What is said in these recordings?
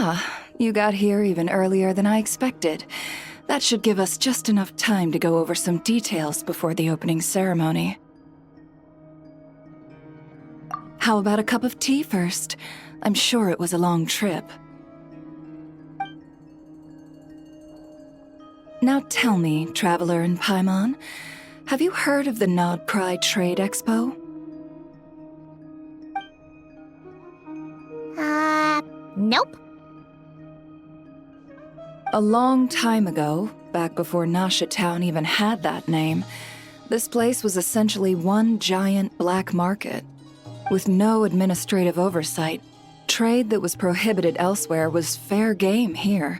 Ah, you got here even earlier than I expected. That should give us just enough time to go over some details before the opening ceremony. How about a cup of tea first? I'm sure it was a long trip. Now tell me, traveler in Paimon, have you heard of the Nod-Krai Trade Expo? Nope. A long time ago, back before Nasha Town even had that name, this place was essentially one giant black market. With no administrative oversight, trade that was prohibited elsewhere was fair game here.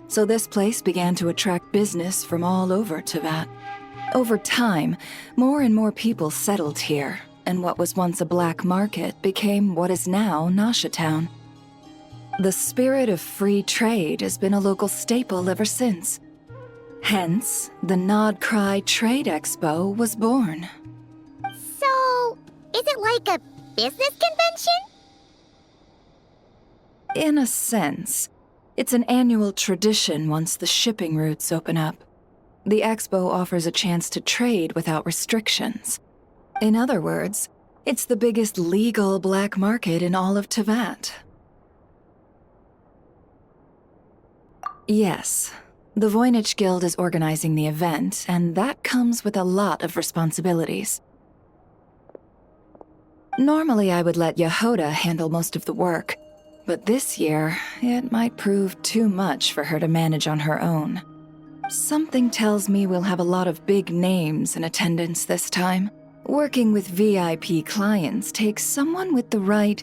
So this place began to attract business from all over Teyvat. Over time, more and more people settled here, and what was once a black market became what is now Nasha Town. The spirit of free trade has been a local staple ever since. Hence, the Nod-Krai Trade Expo was born. So, is it like a business convention? In a sense. It's an annual tradition once the shipping routes open up. The expo offers a chance to trade without restrictions. In other words, it's the biggest legal black market in all of Teyvat. Yes, the Voynich Guild is organizing the event, and that comes with a lot of responsibilities. Normally I would let Yehoda handle most of the work, but this year, it might prove too much for her to manage on her own. Something tells me we'll have a lot of big names in attendance this time. Working with VIP clients takes someone with the right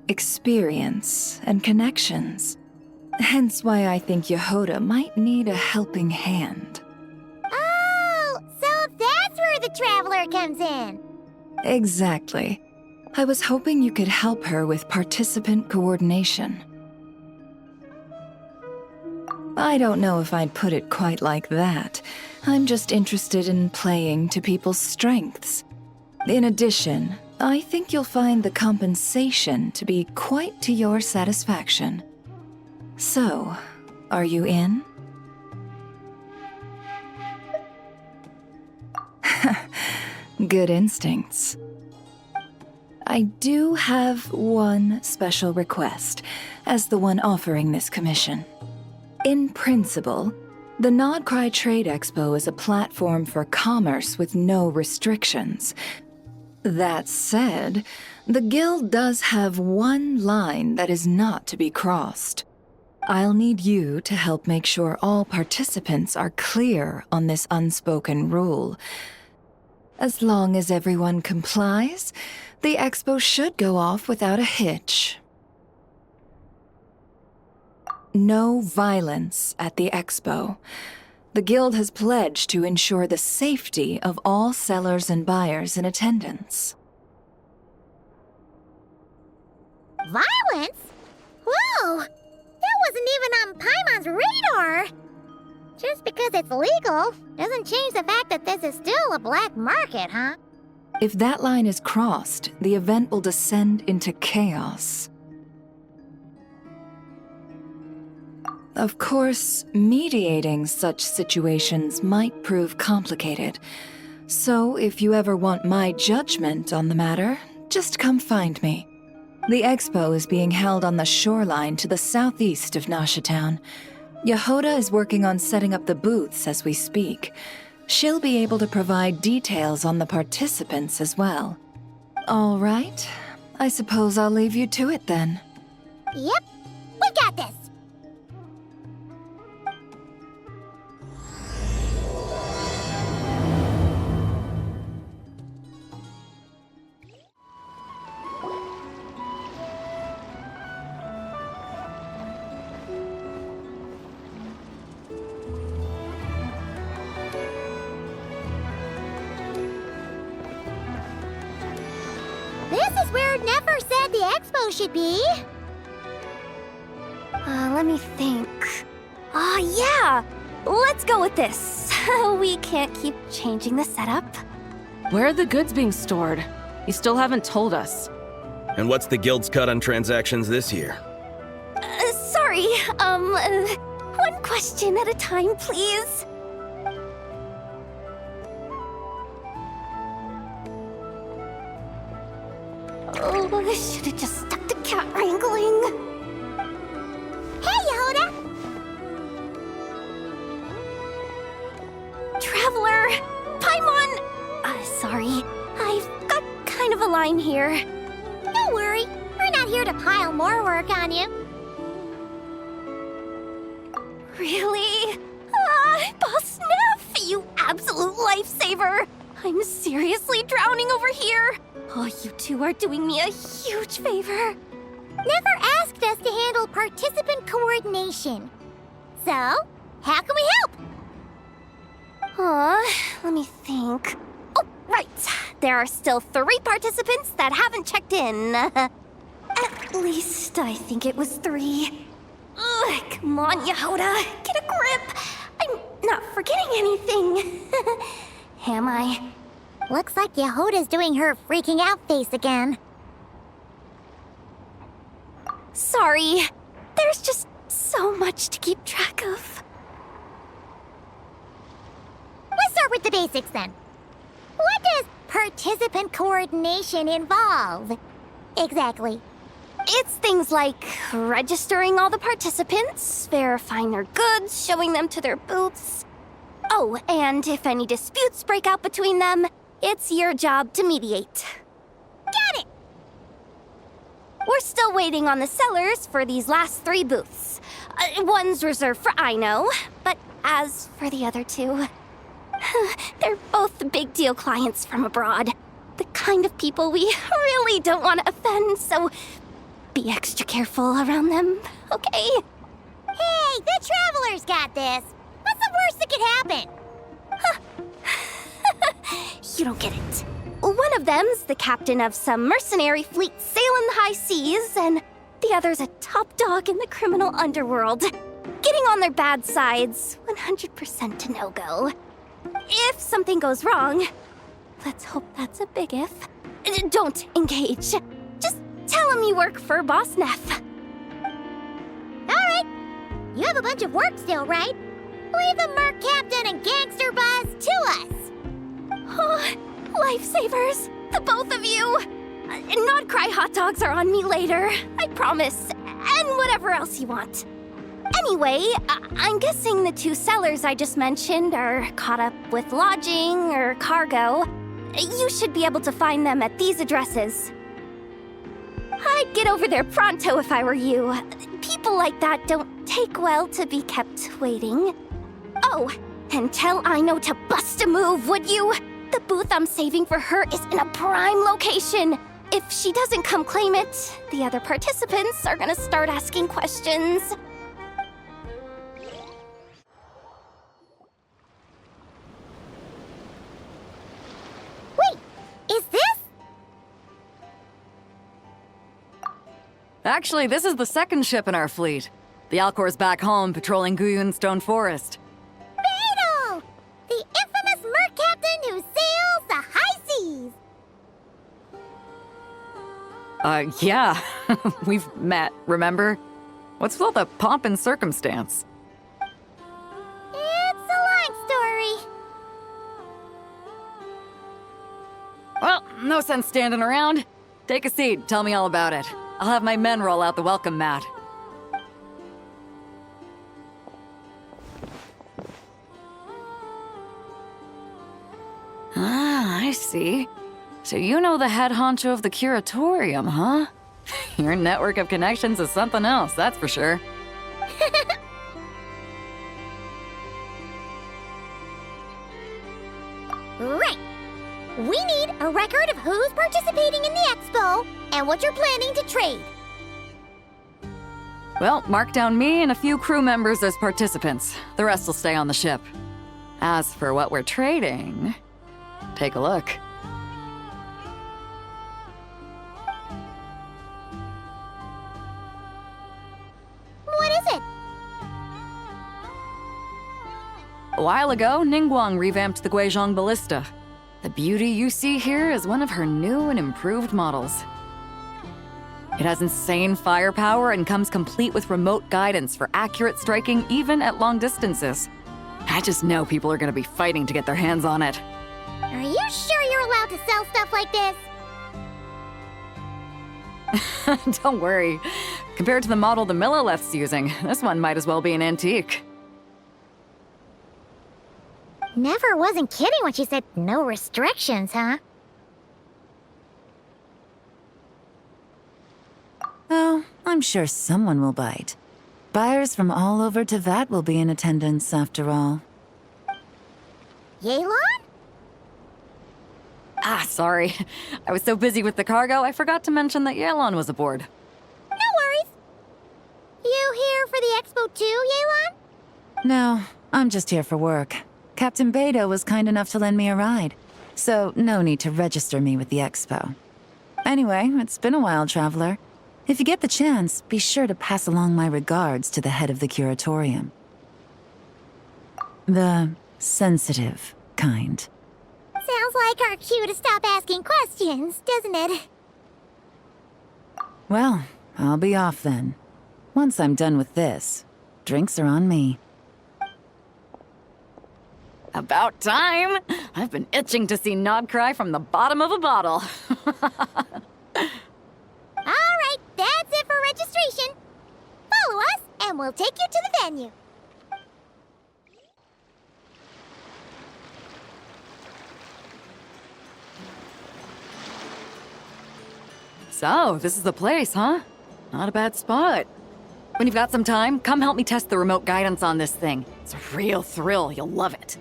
experience and connections. Hence why I think Yehoda might need a helping hand. Oh, so that's where the traveler comes in. Exactly. I was hoping you could help her with participant coordination. I don't know if I'd put it quite like that. I'm just interested in playing to people's strengths. In addition, I think you'll find the compensation to be quite to your satisfaction. So, are you in? Good instincts. I do have one special request, as the one offering this commission. In principle, the Nod-Krai Trade Expo is a platform for commerce with no restrictions. That said, the Guild does have one line that is not to be crossed. I'll need you to help make sure all participants are clear on this unspoken rule. As long as everyone complies, the expo should go off without a hitch. No violence at the expo. The Guild has pledged to ensure the safety of all sellers and buyers in attendance. Violence? Whoa! That wasn't even on Paimon's radar! Just because it's legal doesn't change the fact that this is still a black market, huh? If that line is crossed, the event will descend into chaos. Of course, mediating such situations might prove complicated. So if you ever want my judgment on the matter, just come find me. The expo is being held on the shoreline to the southeast of Nasha Town. Yehoda is working on setting up the booths as we speak. She'll be able to provide details on the participants as well. All right, I suppose I'll leave you to it then. Yep, we got this! This is where Nefer said the expo should be. Let me think. Yeah! Let's go with this. We can't keep changing the setup. Where are the goods being stored? You still haven't told us. And what's the Guild's cut on transactions this year? Sorry, One question at a time, please. Oh, I should have just stuck to cat wrangling. Hey, Yehoda! Traveler! Paimon! Sorry. I've got kind of a line here. Don't worry. We're not here to pile more work on you. Really? Boss Neff, you absolute lifesaver! I'm seriously drowning over here. Oh, you two are doing me a huge favor. Never asked us to handle participant coordination. So, how can we help? Let me think. Oh, right. There are still 3 participants that haven't checked in. At least I think it was 3. Ugh, come on, Yehoda. Get a grip. I'm not forgetting anything. Am I? Looks like Yehoda's doing her freaking out face again. Sorry. There's just so much to keep track of. Let's start with the basics then. What does participant coordination involve? Exactly. It's things like registering all the participants, verifying their goods, showing them to their booths. Oh, and if any disputes break out between them, it's your job to mediate. Got it! We're still waiting on the sellers for these last 3 booths. One's reserved for Aino, but as for the other 2, they're both big deal clients from abroad. The kind of people we really don't want to offend, so be extra careful around them, okay? Hey, the Traveler's got this. What's the worst that could happen? You don't get it. One of them's the captain of some mercenary fleet sailing the high seas, and the other's a top dog in the criminal underworld. Getting on their bad sides, 100% a no-go. If something goes wrong, let's hope that's a big if, don't engage. Just tell him you work for Boss Neff. Alright. You have a bunch of work still, right? Leave the Merc Captain and Gangster Buzz to us. Oh, lifesavers, the both of you. Nod-Krai hot dogs are on me later, I promise. And whatever else you want. Anyway, I'm guessing the 2 sellers I just mentioned are caught up with lodging or cargo. You should be able to find them at these addresses. I'd get over there pronto if I were you. People like that don't take well to be kept waiting. Oh, and tell Aino to bust a move, would you? The booth I'm saving for her is in a prime location. If she doesn't come claim it, the other participants are gonna start asking questions. Wait, is this? Actually, this is the 2nd ship in our fleet. The Alcor's back home patrolling Guyun Stone Forest. Beidou! The infamous Merc Captain who sails the high seas! Yeah. We've met, remember? What's with all the pomp and circumstance? It's a long story. Well, no sense standing around. Take a seat, tell me all about it. I'll have my men roll out the welcome mat. Ah, I see. So you know the head honcho of the curatorium, huh? Your network of connections is something else, that's for sure. Right. We need a record of who's participating in the expo and what you're planning to trade. Well, mark down me and a few crew members as participants. The rest will stay on the ship. As for what we're trading, take a look. What is it? A while ago, Ningguang revamped the Guizhong Ballista. The beauty you see here is one of her new and improved models. It has insane firepower and comes complete with remote guidance for accurate striking even at long distances. I just know people are gonna be fighting to get their hands on it. Are you sure you're allowed to sell stuff like this? Don't worry. Compared to the model the Milleleft's using, this one might as well be an antique. Never wasn't kidding when she said no restrictions, huh? Oh, I'm sure someone will bite. Buyers from all over Teyvat will be in attendance after all. Yelan? Sorry. I was so busy with the cargo, I forgot to mention that Yelan was aboard. No worries. You here for the expo too, Yelan? No, I'm just here for work. Captain Beidou was kind enough to lend me a ride, so no need to register me with the expo. Anyway, it's been a while, traveler. If you get the chance, be sure to pass along my regards to the head of the curatorium. The sensitive kind. Sounds like our cue to stop asking questions, doesn't it? Well, I'll be off then. Once I'm done with this, drinks are on me. About time! I've been itching to see Nod-Krai from the bottom of a bottle. Alright, that's it for registration. Follow us, and we'll take you to the venue. So, this is the place, huh? Not a bad spot. When you've got some time, come help me test the remote guidance on this thing. It's a real thrill, you'll love it.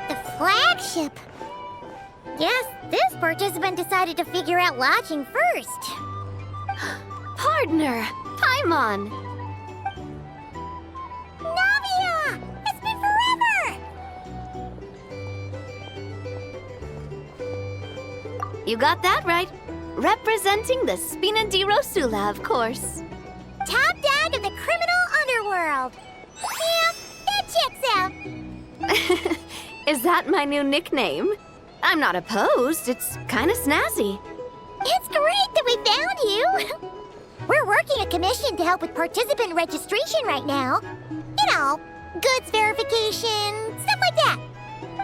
The flagship. Guess this participant decided to figure out lodging first. Partner, Paimon. Navia! It's been forever! You got that right. Representing the Spina di Rosula, of course. Top dog of the criminal underworld. Yeah, that checks out. Is that my new nickname? I'm not opposed. It's kind of snazzy. It's great that we found you. We're working a commission to help with participant registration right now. You know, goods verification, stuff like that.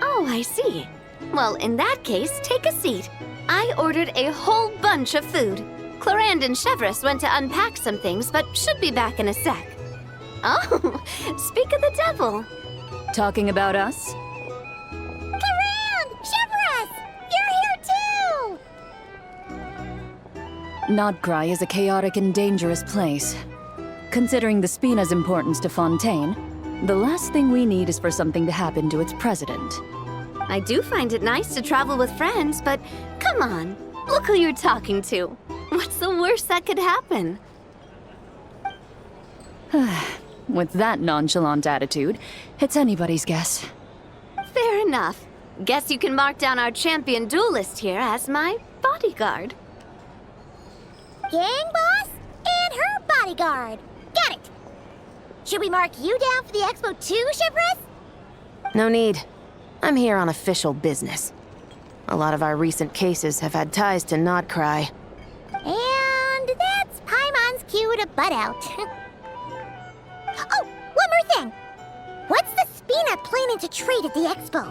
Oh, I see. Well, in that case, take a seat. I ordered a whole bunch of food. Clorand and Chevreuse went to unpack some things, but should be back in a sec. Oh, speak of the devil. Talking about us? Clorand! Chevreuse! You're here too! Nod-Krai is a chaotic and dangerous place. Considering the Spina's importance to Fontaine, the last thing we need is for something to happen to its president. I do find it nice to travel with friends, but come on, look who you're talking to. What's the worst that could happen? With that nonchalant attitude, it's anybody's guess. Fair enough. Guess you can mark down our champion duelist here as my bodyguard. Gang boss and her bodyguard. Got it. Should we mark you down for the expo too, Chevreuse? No need. I'm here on official business. A lot of our recent cases have had ties to Nod-Krai. And that's Paimon's cue to butt out. Oh, one more thing. What's the Spina planning to trade at the expo?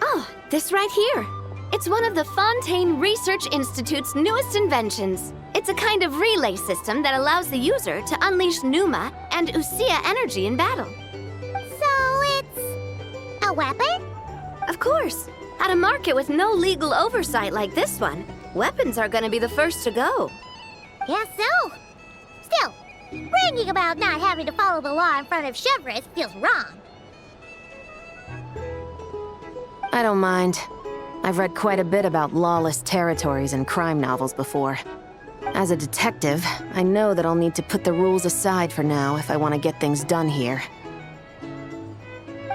Oh, this right here. It's one of the Fontaine Research Institute's newest inventions. It's a kind of relay system that allows the user to unleash Pneuma and Usia energy in battle. So it's a weapon? Of course. At a market with no legal oversight like this one, weapons are gonna be the first to go. Guess so. Still, bragging about not having to follow the law in front of Chevreuse feels wrong. I don't mind. I've read quite a bit about lawless territories and crime novels before. As a detective, I know that I'll need to put the rules aside for now if I want to get things done here.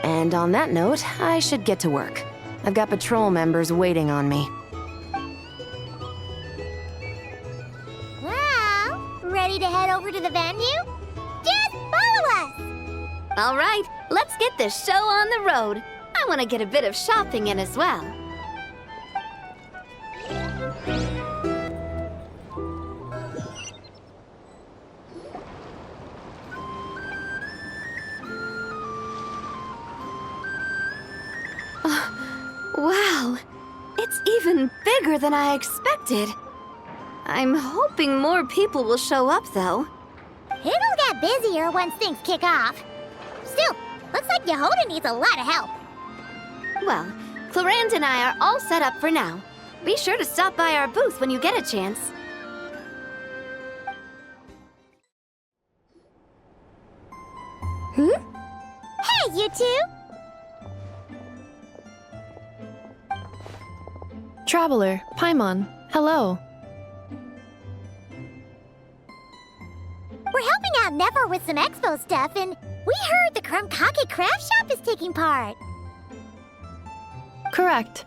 And on that note, I should get to work. I've got patrol members waiting on me. Well, ready to head over to the venue? Just follow us! All right, let's get this show on the road. I want to get a bit of shopping in as well. Wow, it's even bigger than I expected. I'm hoping more people will show up, though. It'll get busier once things kick off. Still, looks like Yehoda needs a lot of help. Well, Clarand and I are all set up for now. Be sure to stop by our booth when you get a chance. Hey, you two! Traveler, Paimon, hello. We're helping out Nefer with some expo stuff, and we heard the Krumkake craft shop is taking part. Correct.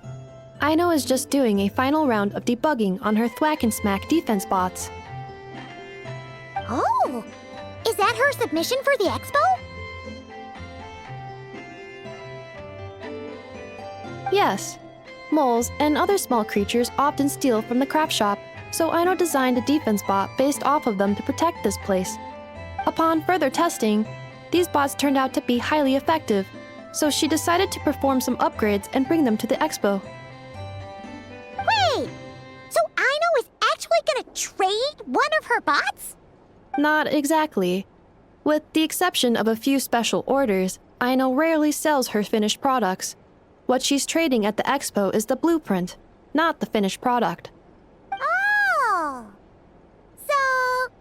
Aino is just doing a final round of debugging on her thwack and smack defense bots. Oh! Is that her submission for the expo? Yes. Moles and other small creatures often steal from the craft shop, so Aino designed a defense bot based off of them to protect this place. Upon further testing, these bots turned out to be highly effective, so she decided to perform some upgrades and bring them to the expo. Wait! So Aino is actually gonna trade one of her bots? Not exactly. With the exception of a few special orders, Aino rarely sells her finished products. What she's trading at the expo is the blueprint, not the finished product. Oh! So,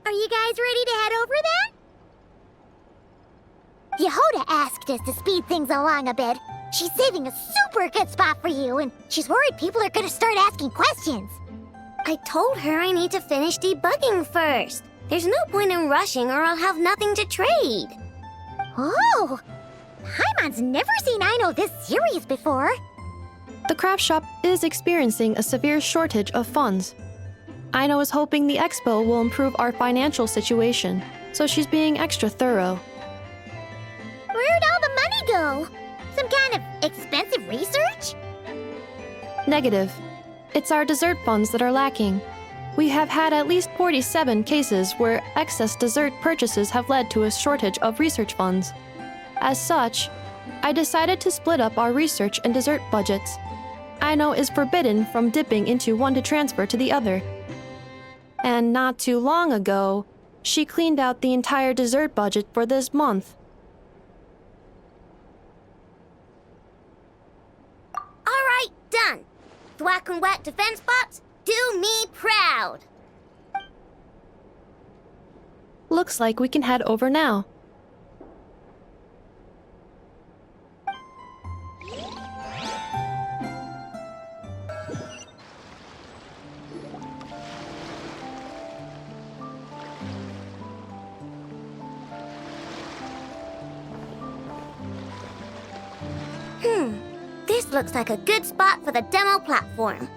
are you guys ready to head over then? Yehoda asked us to speed things along a bit. She's saving a super good spot for you, and she's worried people are gonna start asking questions. I told her I need to finish debugging first. There's no point in rushing or I'll have nothing to trade. Oh! Paimon's never seen Aino this serious before. The craft shop is experiencing a severe shortage of funds. Aino is hoping the expo will improve our financial situation, so she's being extra thorough. Where'd all the money go? Some kind of expensive research? Negative. It's our dessert funds that are lacking. We have had at least 47 cases where excess dessert purchases have led to a shortage of research funds. As such, I decided to split up our research and dessert budgets. Aino is forbidden from dipping into one to transfer to the other. And not too long ago, she cleaned out the entire dessert budget for this month. All right, done. Thwack and whack defense bots, do me proud. Looks like we can head over now. This looks like a good spot for the demo platform.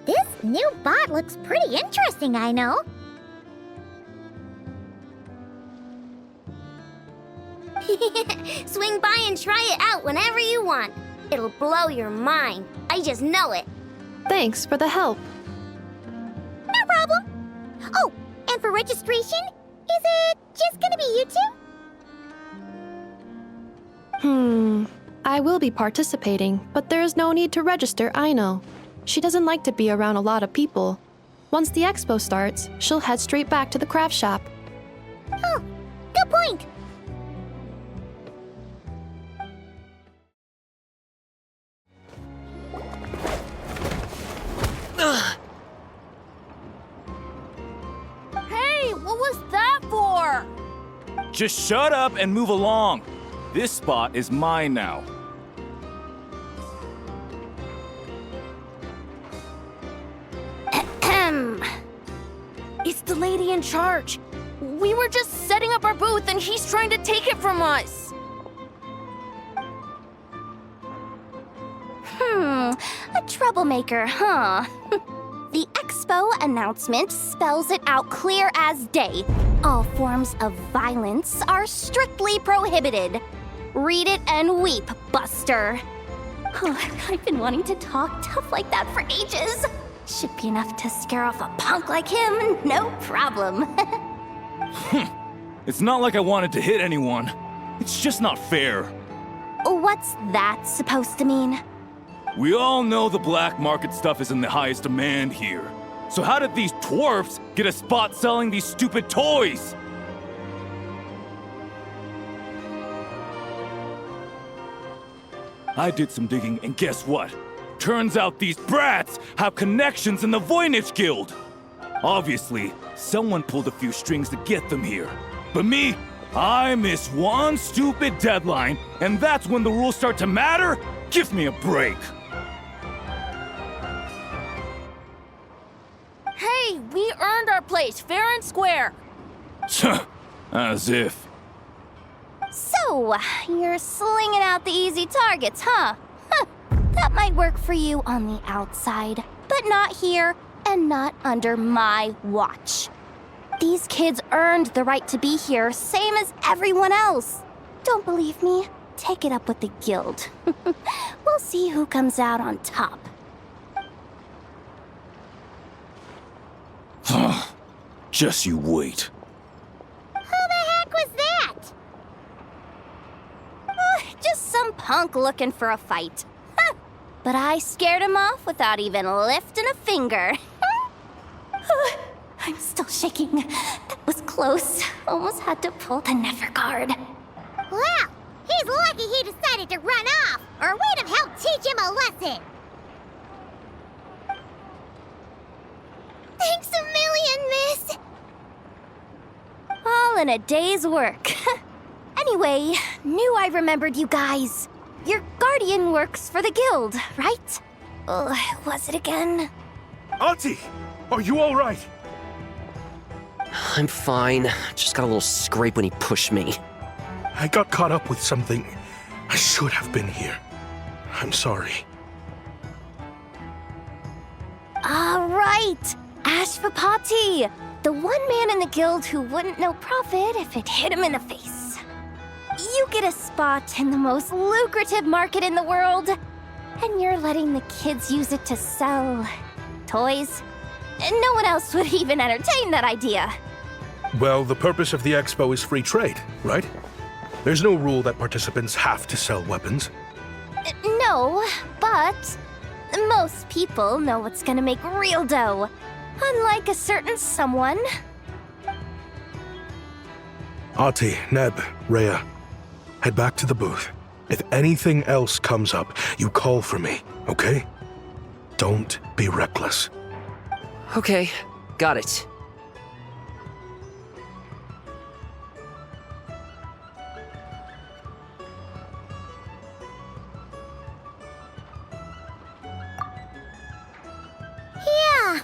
This new bot looks pretty interesting, I know. Swing by and try it out whenever you want. It'll blow your mind. I just know it. Thanks for the help. No problem. Oh, and for registration, is it just gonna be you two? I will be participating, but there is no need to register, Aino. She doesn't like to be around a lot of people. Once the expo starts, she'll head straight back to the craft shop. Oh, good point. Hey, what was that for? Just shut up and move along. This spot is mine now. It's the lady in charge. We were just setting up our booth and he's trying to take it from us. A troublemaker, huh? The expo announcement spells it out clear as day. All forms of violence are strictly prohibited. Read it and weep, Buster. I've been wanting to talk tough like that for ages. Should be enough to scare off a punk like him, no problem. It's not like I wanted to hit anyone. It's just not fair. What's that supposed to mean? We all know the black market stuff is in the highest demand here. So how did these dwarfs get a spot selling these stupid toys? I did some digging, and guess what? Turns out these brats have connections in the Voynich Guild. Obviously, someone pulled a few strings to get them here. But me, I miss one stupid deadline, and that's when the rules start to matter? Give me a break. Hey, we earned our place fair and square. As if. So, you're slinging out the easy targets, huh? That might work for you on the outside, but not here and not under my watch. These kids earned the right to be here, same as everyone else. Don't believe me? Take it up with the guild. We'll see who comes out on top. Just you wait. Who the heck was that? Just some punk looking for a fight. But I scared him off without even lifting a finger. I'm still shaking. That was close. Almost had to pull the Nefer card. Well, he's lucky he decided to run off, or we'd have helped teach him a lesson. Thanks a million, miss. All in a day's work. Anyway, knew I remembered you guys. Your guardian works for the guild, right? Was it again? Auntie, are you all right? I'm fine. Just got a little scrape when he pushed me. I got caught up with something. I should have been here. I'm sorry. Right. Ashvapati, the one man in the guild who wouldn't know profit if it hit him in the face. You get a spot in the most lucrative market in the world, and you're letting the kids use it to sell toys. And no one else would even entertain that idea. Well, the purpose of the expo is free trade, right? There's no rule that participants have to sell weapons. No, but most people know what's gonna make real dough. Unlike a certain someone. Ati, Neb, Rhea, head back to the booth. If anything else comes up, you call for me, okay? Don't be reckless. Okay, got it. Yeah.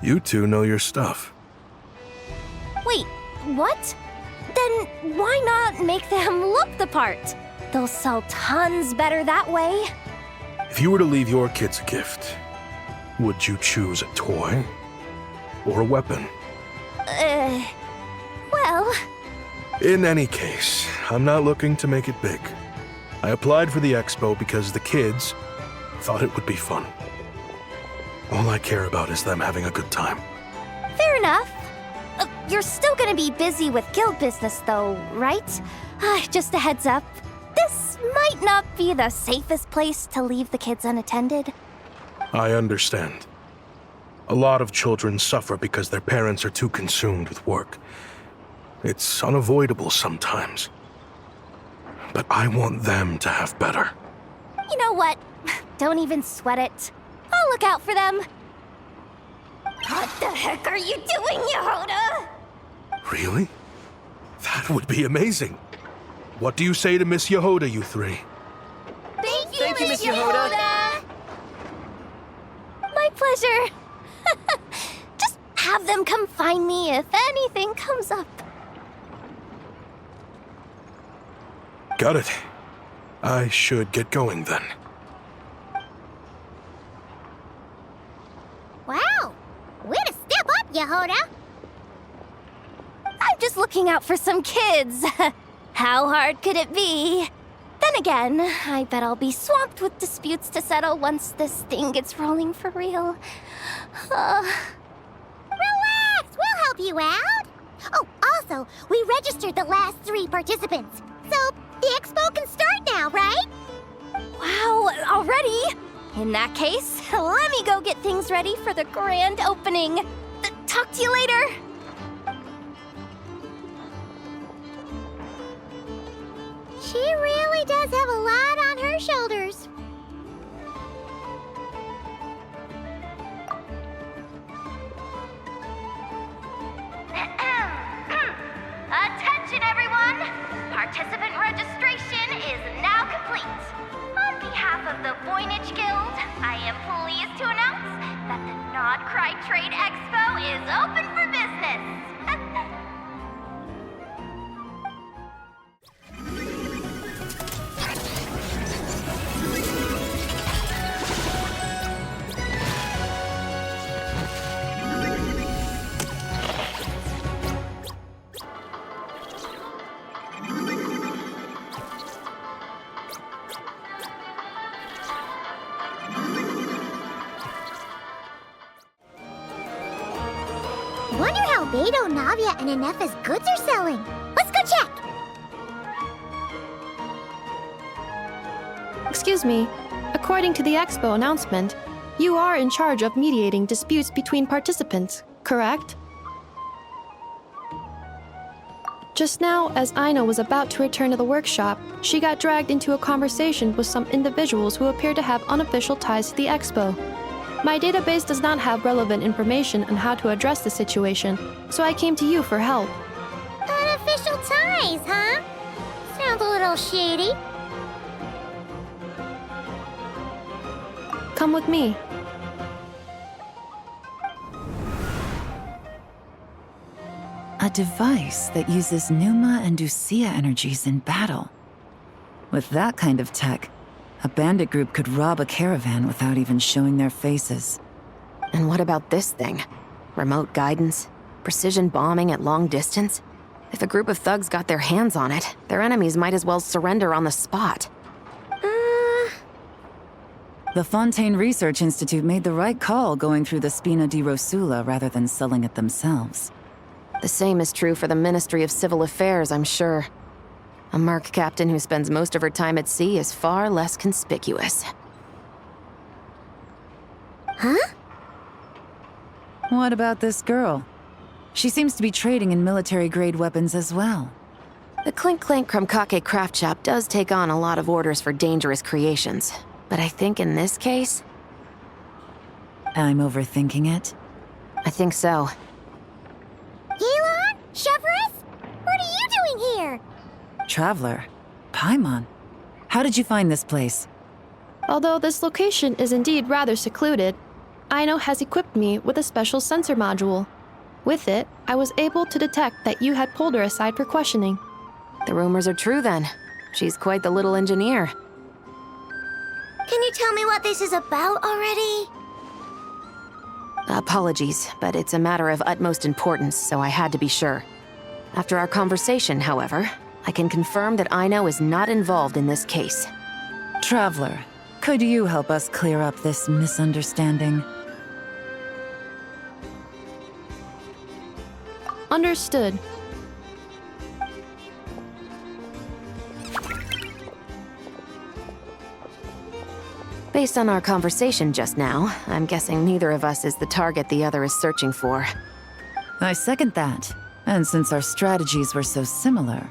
You two know your stuff. Wait, what? Then why not make them look the part? They'll sell tons better that way. If you were to leave your kids a gift, would you choose a toy or a weapon? Well... In any case, I'm not looking to make it big. I applied for the expo because the kids thought it would be fun. All I care about is them having a good time. Fair enough. You're still gonna be busy with guild business though, right? Just a heads up. This might not be the safest place to leave the kids unattended. I understand. A lot of children suffer because their parents are too consumed with work. It's unavoidable sometimes. But I want them to have better. You know what? Don't even sweat it. I'll look out for them. What the heck are you doing, Yehoda? Really? That would be amazing. What do you say to Miss Yehoda, you three? Thank you, Miss Yehoda. My pleasure. Just have them come find me if anything comes up. Got it. I should get going then. Wow. Way to step up, Yehoda? I'm just looking out for some kids. How hard could it be? Then again, I bet I'll be swamped with disputes to settle once this thing gets rolling for real. Relax, we'll help you out. Oh, also, we registered the last 3 participants. So, the expo can start now, right? Wow, already? In that case, let me go get things ready for the grand opening. Talk to you later. She really does have a lot on her shoulders. Attention, everyone! Participant registration is now complete. On behalf of the Voynich Guild, I am pleased to announce that the Nod-Krai Trade Expo is open for business. Wonder how Beidou, Navia, and Nefer's goods are selling. Let's go check! Excuse me. According to the expo announcement, you are in charge of mediating disputes between participants, correct? Just now, as Aino was about to return to the workshop, she got dragged into a conversation with some individuals who appear to have unofficial ties to the expo. My database does not have relevant information on how to address the situation, so I came to you for help. Unofficial ties, huh? Sounds a little shady. Come with me. A device that uses Pneuma and Ducia energies in battle. With that kind of tech, a bandit group could rob a caravan without even showing their faces. And what about this thing? Remote guidance? Precision bombing at long distance? If a group of thugs got their hands on it, their enemies might as well surrender on the spot. The Fontaine Research Institute made the right call going through the Spina di Rosula rather than selling it themselves. The same is true for the Ministry of Civil Affairs, I'm sure. A merc captain who spends most of her time at sea is far less conspicuous. Huh? What about this girl? She seems to be trading in military-grade weapons as well. The Clink Clank Krumkake craft shop does take on a lot of orders for dangerous creations. But I think in this case... I'm overthinking it. I think so. Yelan? Chevreuse? What are you doing here? Traveler? Paimon? How did you find this place? Although this location is indeed rather secluded, Aino has equipped me with a special sensor module. With it, I was able to detect that you had pulled her aside for questioning. The rumors are true then. She's quite the little engineer. Can you tell me what this is about already? Apologies, but it's a matter of utmost importance, so I had to be sure. After our conversation, however, I can confirm that Aino is not involved in this case. Traveler, could you help us clear up this misunderstanding? Understood. Based on our conversation just now, I'm guessing neither of us is the target the other is searching for. I second that. And since our strategies were so similar,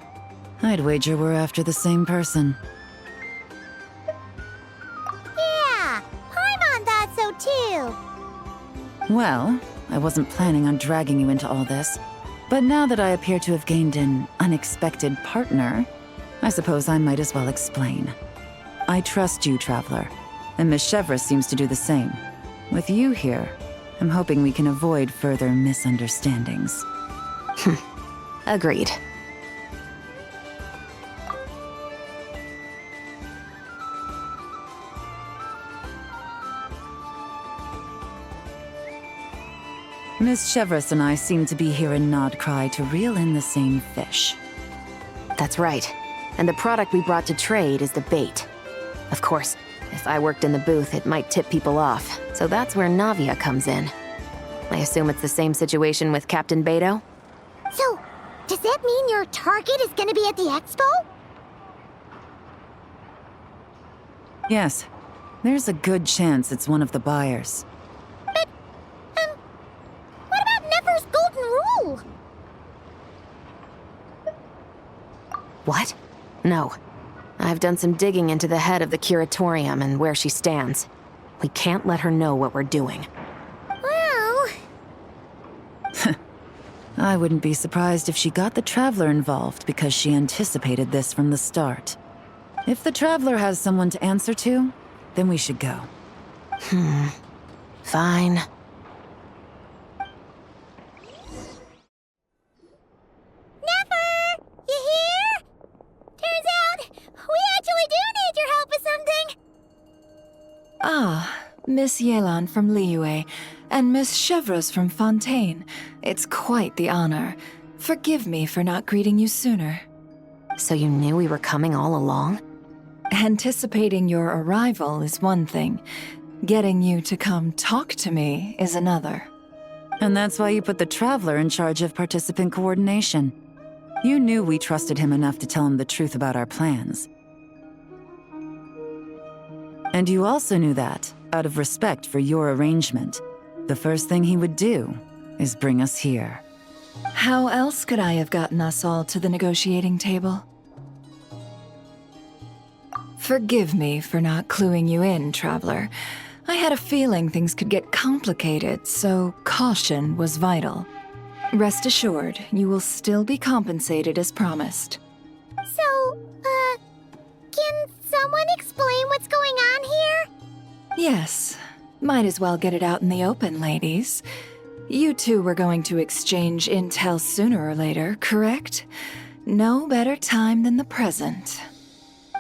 I'd wager we're after the same person. Yeah, Paimon thought so too. Well, I wasn't planning on dragging you into all this, but now that I appear to have gained an unexpected partner, I suppose I might as well explain. I trust you, Traveler, and Miss Chevreuse seems to do the same. With you here, I'm hoping we can avoid further misunderstandings. Agreed. Miss Chevreuse and I seem to be here in Nod-Krai to reel in the same fish. That's right. And the product we brought to trade is the bait. Of course, if I worked in the booth, it might tip people off, so that's where Navia comes in. I assume it's the same situation with Captain Beidou? So, does that mean your target is gonna be at the expo? Yes, there's a good chance it's one of the buyers. But, what about Nefer's golden rule? What? No. I've done some digging into the head of the curatorium and where she stands. We can't let her know what we're doing. Well... I wouldn't be surprised if she got the Traveler involved because she anticipated this from the start. If the Traveler has someone to answer to, then we should go. Fine. Nefer! You here? Turns out, we actually do need your help with something! Ah, Miss Yelan from Liyue, and Miss Chevreuse from Fontaine. It's quite the honor. Forgive me for not greeting you sooner. So you knew we were coming all along? Anticipating your arrival is one thing. Getting you to come talk to me is another. And that's why you put the Traveler in charge of participant coordination. You knew we trusted him enough to tell him the truth about our plans. And you also knew that, out of respect for your arrangement, the first thing he would do is bring us here. How else could I have gotten us all to the negotiating table? Forgive me for not cluing you in, Traveler. I had a feeling things could get complicated, so caution was vital. Rest assured, you will still be compensated as promised. So, can someone explain what's going on here? Yes. Might as well get it out in the open, ladies. You two were going to exchange intel sooner or later, correct? No better time than the present.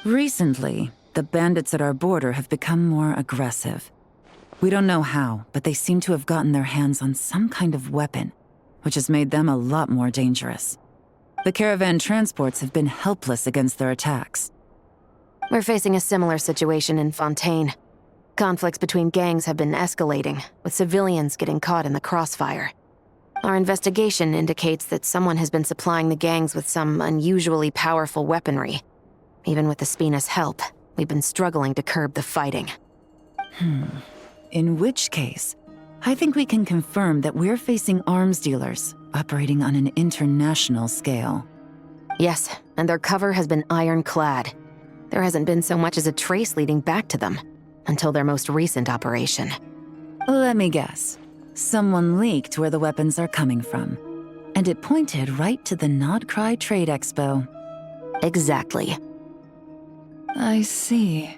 Recently, the bandits at our border have become more aggressive. We don't know how, but they seem to have gotten their hands on some kind of weapon, which has made them a lot more dangerous. The caravan transports have been helpless against their attacks. We're facing a similar situation in Fontaine. Conflicts between gangs have been escalating, with civilians getting caught in the crossfire. Our investigation indicates that someone has been supplying the gangs with some unusually powerful weaponry. Even with the Spina's help, we've been struggling to curb the fighting. In which case, I think we can confirm that we're facing arms dealers operating on an international scale. Yes, and their cover has been ironclad. There hasn't been so much as a trace leading back to them, until their most recent operation. Let me guess. Someone leaked where the weapons are coming from. And it pointed right to the Nod-Krai Trade Expo. Exactly. I see.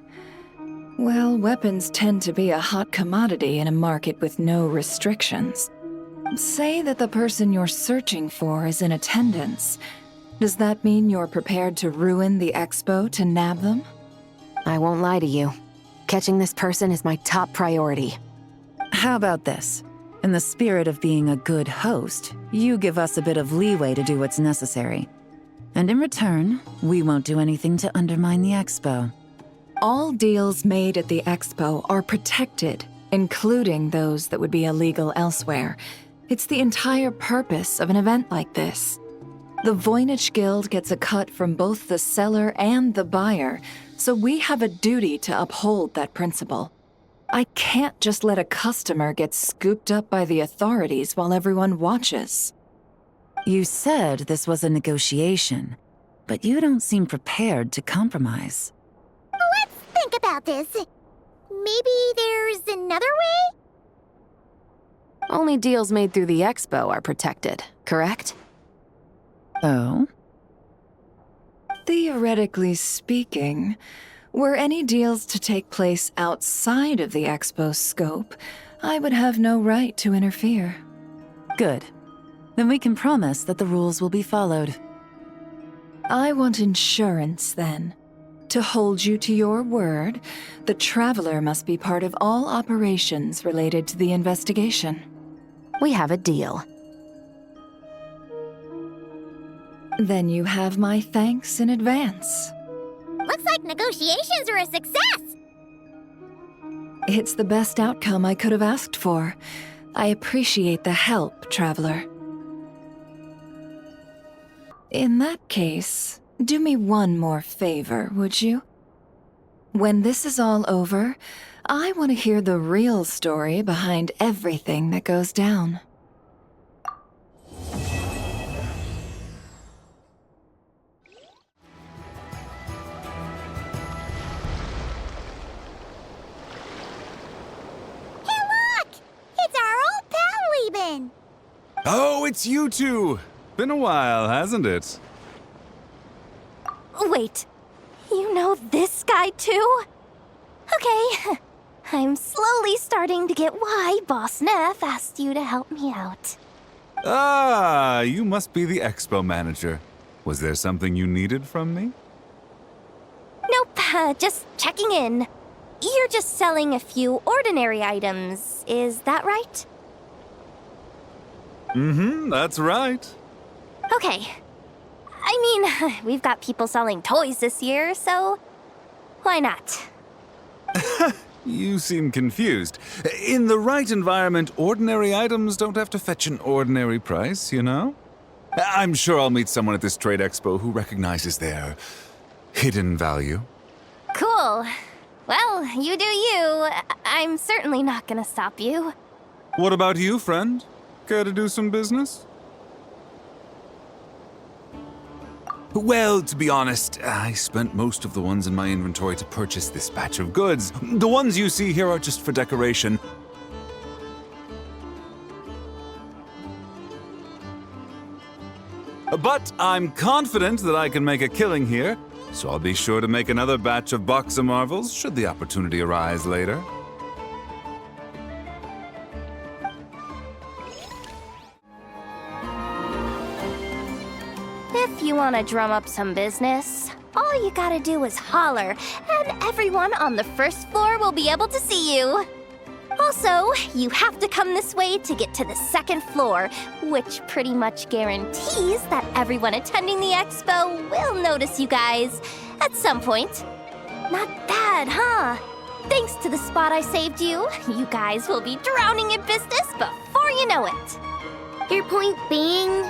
Well, weapons tend to be a hot commodity in a market with no restrictions. Say that the person you're searching for is in attendance. Does that mean you're prepared to ruin the expo to nab them? I won't lie to you. Catching this person is my top priority. How about this? In the spirit of being a good host, you give us a bit of leeway to do what's necessary. And in return, we won't do anything to undermine the expo. All deals made at the expo are protected, including those that would be illegal elsewhere. It's the entire purpose of an event like this. The Voynich Guild gets a cut from both the seller and the buyer, so we have a duty to uphold that principle. I can't just let a customer get scooped up by the authorities while everyone watches. You said this was a negotiation, but you don't seem prepared to compromise. Let's think about this. Maybe there's another way? Only deals made through the expo are protected, correct? Oh? Theoretically speaking, were any deals to take place outside of the expo's scope, I would have no right to interfere. Good. Then we can promise that the rules will be followed. I want insurance, then. To hold you to your word, the Traveler must be part of all operations related to the investigation. We have a deal. Then you have my thanks in advance. Looks like negotiations are a success! It's the best outcome I could have asked for. I appreciate the help, Traveler. In that case, do me one more favor, would you? When this is all over, I want to hear the real story behind everything that goes down. Oh, it's you two! Been a while, hasn't it? Wait, you know this guy too? Okay, I'm slowly starting to get why Boss Neff asked you to help me out. Ah, you must be the expo manager. Was there something you needed from me? Nope, just checking in. You're just selling a few ordinary items, is that right? Mm-hmm, that's right. Okay. I mean, we've got people selling toys this year, so why not? You seem confused. In the right environment, ordinary items don't have to fetch an ordinary price, you know? I'm sure I'll meet someone at this trade expo who recognizes their hidden value. Cool. Well, you do you. I'm certainly not gonna stop you. What about you, friend? Care to do some business? Well, to be honest, I spent most of the ones in my inventory to purchase this batch of goods. The ones you see here are just for decoration. But I'm confident that I can make a killing here, so I'll be sure to make another batch of Box of Marvels should the opportunity arise later. If you want to drum up some business, all you gotta do is holler, and everyone on the first floor will be able to see you. Also, you have to come this way to get to the second floor, which pretty much guarantees that everyone attending the expo will notice you guys at some point. Not bad, huh? Thanks to the spot I saved you, you guys will be drowning in business before you know it. Your point being?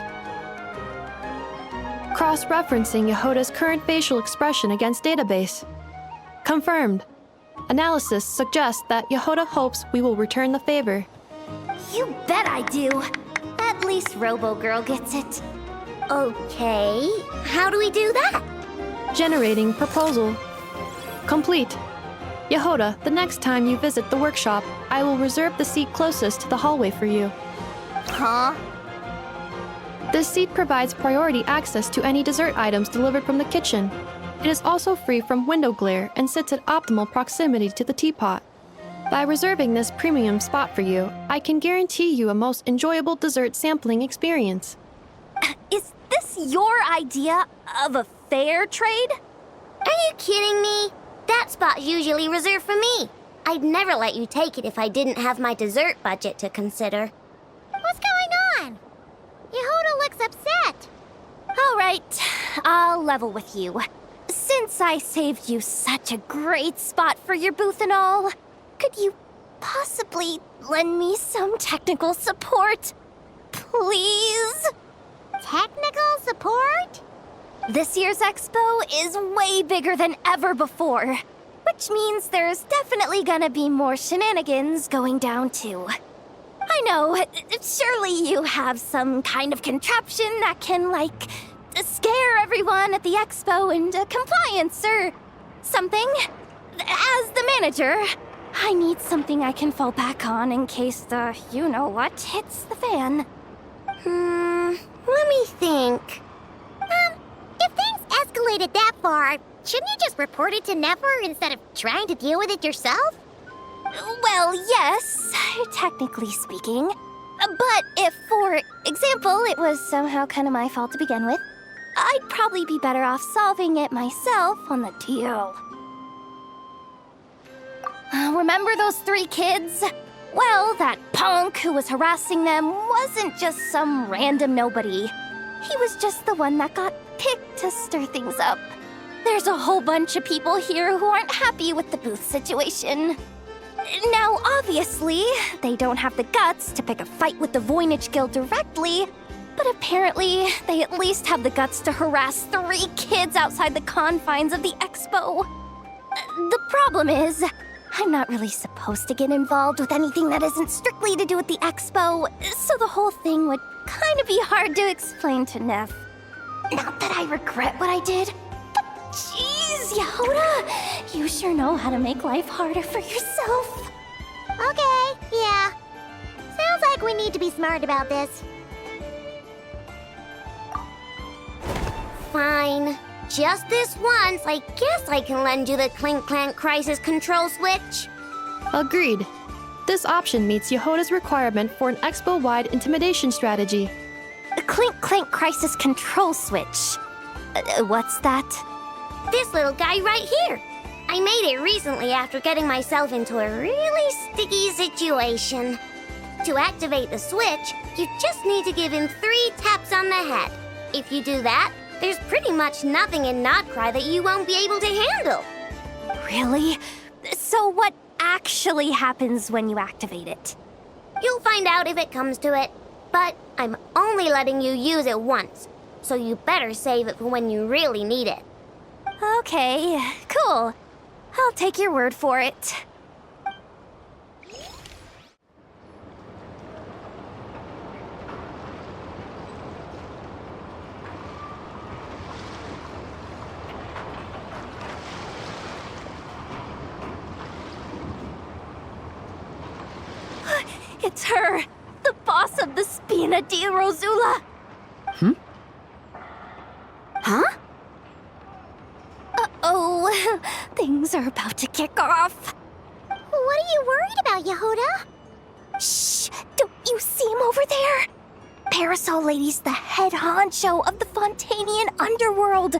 Cross-referencing Yehoda's current facial expression against database. Confirmed. Analysis suggests that Yehoda hopes we will return the favor. You bet I do. At least Robo-Girl gets it. Okay, how do we do that? Generating proposal. Complete. Yehoda, the next time you visit the workshop, I will reserve the seat closest to the hallway for you. Huh? This seat provides priority access to any dessert items delivered from the kitchen. It is also free from window glare and sits at optimal proximity to the teapot. By reserving this premium spot for you, I can guarantee you a most enjoyable dessert sampling experience. Is this your idea of a fair trade? Are you kidding me? That spot's usually reserved for me. I'd never let you take it if I didn't have my dessert budget to consider. What's going on? Yehoda looks upset. All right, I'll level with you. Since I saved you such a great spot for your booth and all, could you possibly lend me some technical support? Please? Technical support? This year's expo is way bigger than ever before, which means there's definitely gonna be more shenanigans going down too. I know, surely you have some kind of contraption that can, like, scare everyone at the expo into compliance or something. As the manager, I need something I can fall back on in case the you-know-what hits the fan. Let me think. If things escalated that far, shouldn't you just report it to Nefer instead of trying to deal with it yourself? Well, yes, technically speaking. But if, for example, it was somehow kind of my fault to begin with, I'd probably be better off solving it myself on the DL. Remember those 3 kids? Well, that punk who was harassing them wasn't just some random nobody. He was just the one that got picked to stir things up. There's a whole bunch of people here who aren't happy with the booth situation. Now, obviously, they don't have the guts to pick a fight with the Voynich Guild directly, but apparently, they at least have the guts to harass 3 kids outside the confines of the expo. The problem is, I'm not really supposed to get involved with anything that isn't strictly to do with the expo, so the whole thing would kind of be hard to explain to Nef. Not that I regret what I did, but jeez, Yehoda, you sure know how to make life harder for yourself. Okay, yeah. Sounds like we need to be smart about this. Fine. Just this once, I guess I can lend you the Clink Clank Crisis Control Switch. Agreed. This option meets Yehoda's requirement for an expo-wide intimidation strategy. Clink Clank Crisis Control Switch. What's that? This little guy right here. I made it recently after getting myself into a really sticky situation. To activate the switch, you just need to give him 3 taps on the head. If you do that, there's pretty much nothing in Nod-Krai that you won't be able to handle. Really? So what actually happens when you activate it? You'll find out if it comes to it, but I'm only letting you use it once, so you better save it for when you really need it. Okay, cool. I'll take your word for it. It's her, the boss of the Spina di Rosula. Huh? Uh-oh, things are about to kick off. What are you worried about, Yehoda? Shh, don't you see him over there? Parasol Lady's the head honcho of the Fontanian underworld.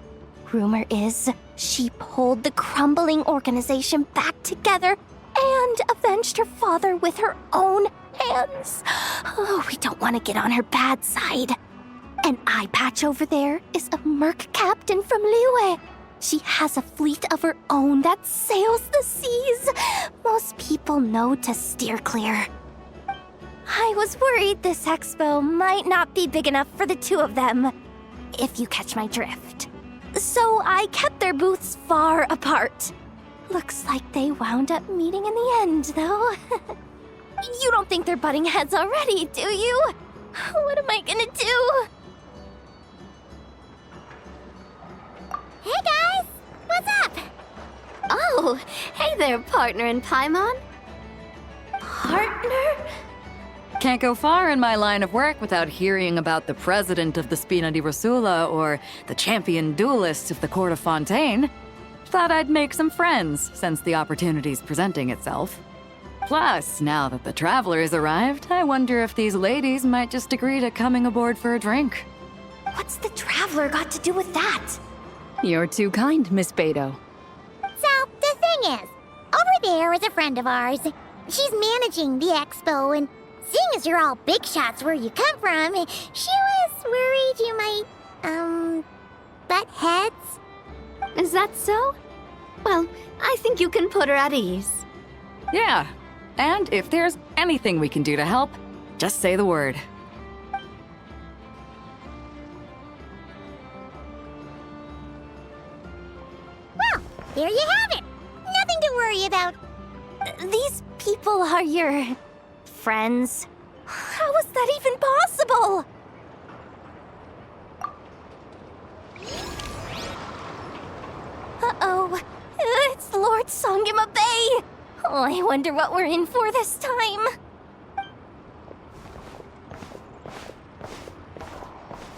Rumor is she pulled the crumbling organization back together and avenged her father with her own hands. Oh, we don't want to get on her bad side. An eye patch over there is a merc captain from Liyue. She has a fleet of her own that sails the seas. Most people know to steer clear. I was worried this expo might not be big enough for the 2 of them, if you catch my drift. So I kept their booths far apart. Looks like they wound up meeting in the end, though. You don't think they're butting heads already, do you? What am I gonna do? Hey guys! What's up? Oh, hey there, partner in Paimon. Partner? Can't go far in my line of work without hearing about the president of the Spina di Rosula or the champion duelist of the court of Fontaine. Thought I'd make some friends since the opportunity's presenting itself. Plus, now that the traveler has arrived, I wonder if these ladies might just agree to coming aboard for a drink. What's the traveler got to do with that? You're too kind, Miss Beidou. So, the thing is, over there is a friend of ours. She's managing the expo, and seeing as you're all big shots where you come from, she was worried you might, butt heads. Is that so? Well, I think you can put her at ease. Yeah, and if there's anything we can do to help, just say the word. Well, there you have it. Nothing to worry about. These people are your friends? How is that even possible? Uh-oh. It's Lord Songima Bay. Oh, I wonder what we're in for this time.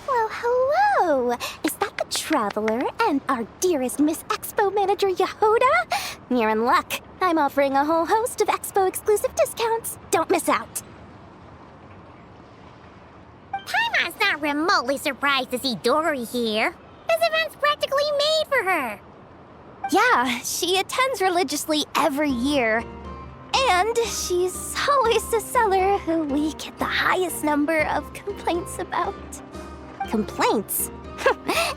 Well, hello. Is that the Traveler and our dearest Miss Expo Manager Yehoda? You're in luck. I'm offering a whole host of Expo-exclusive discounts. Don't miss out. Paimon's not remotely surprised to see Dory here. This event's practically made for her. Yeah, she attends religiously every year. And she's always the seller who we get the highest number of complaints about. Complaints?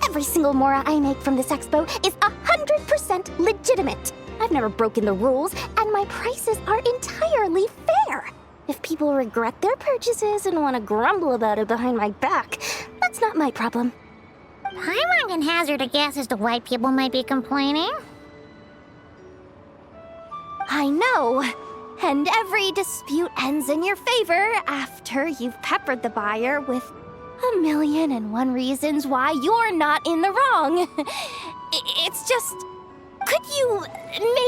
Every single mora I make from this expo is 100% legitimate. I've never broken the rules, and my prices are entirely fair. If people regret their purchases and want to grumble about it behind my back, that's not my problem. Paimon can hazard a guess as to why people might be complaining. I know. And every dispute ends in your favor after you've peppered the buyer with 1,000,001 reasons why you're not in the wrong. It's just... Could you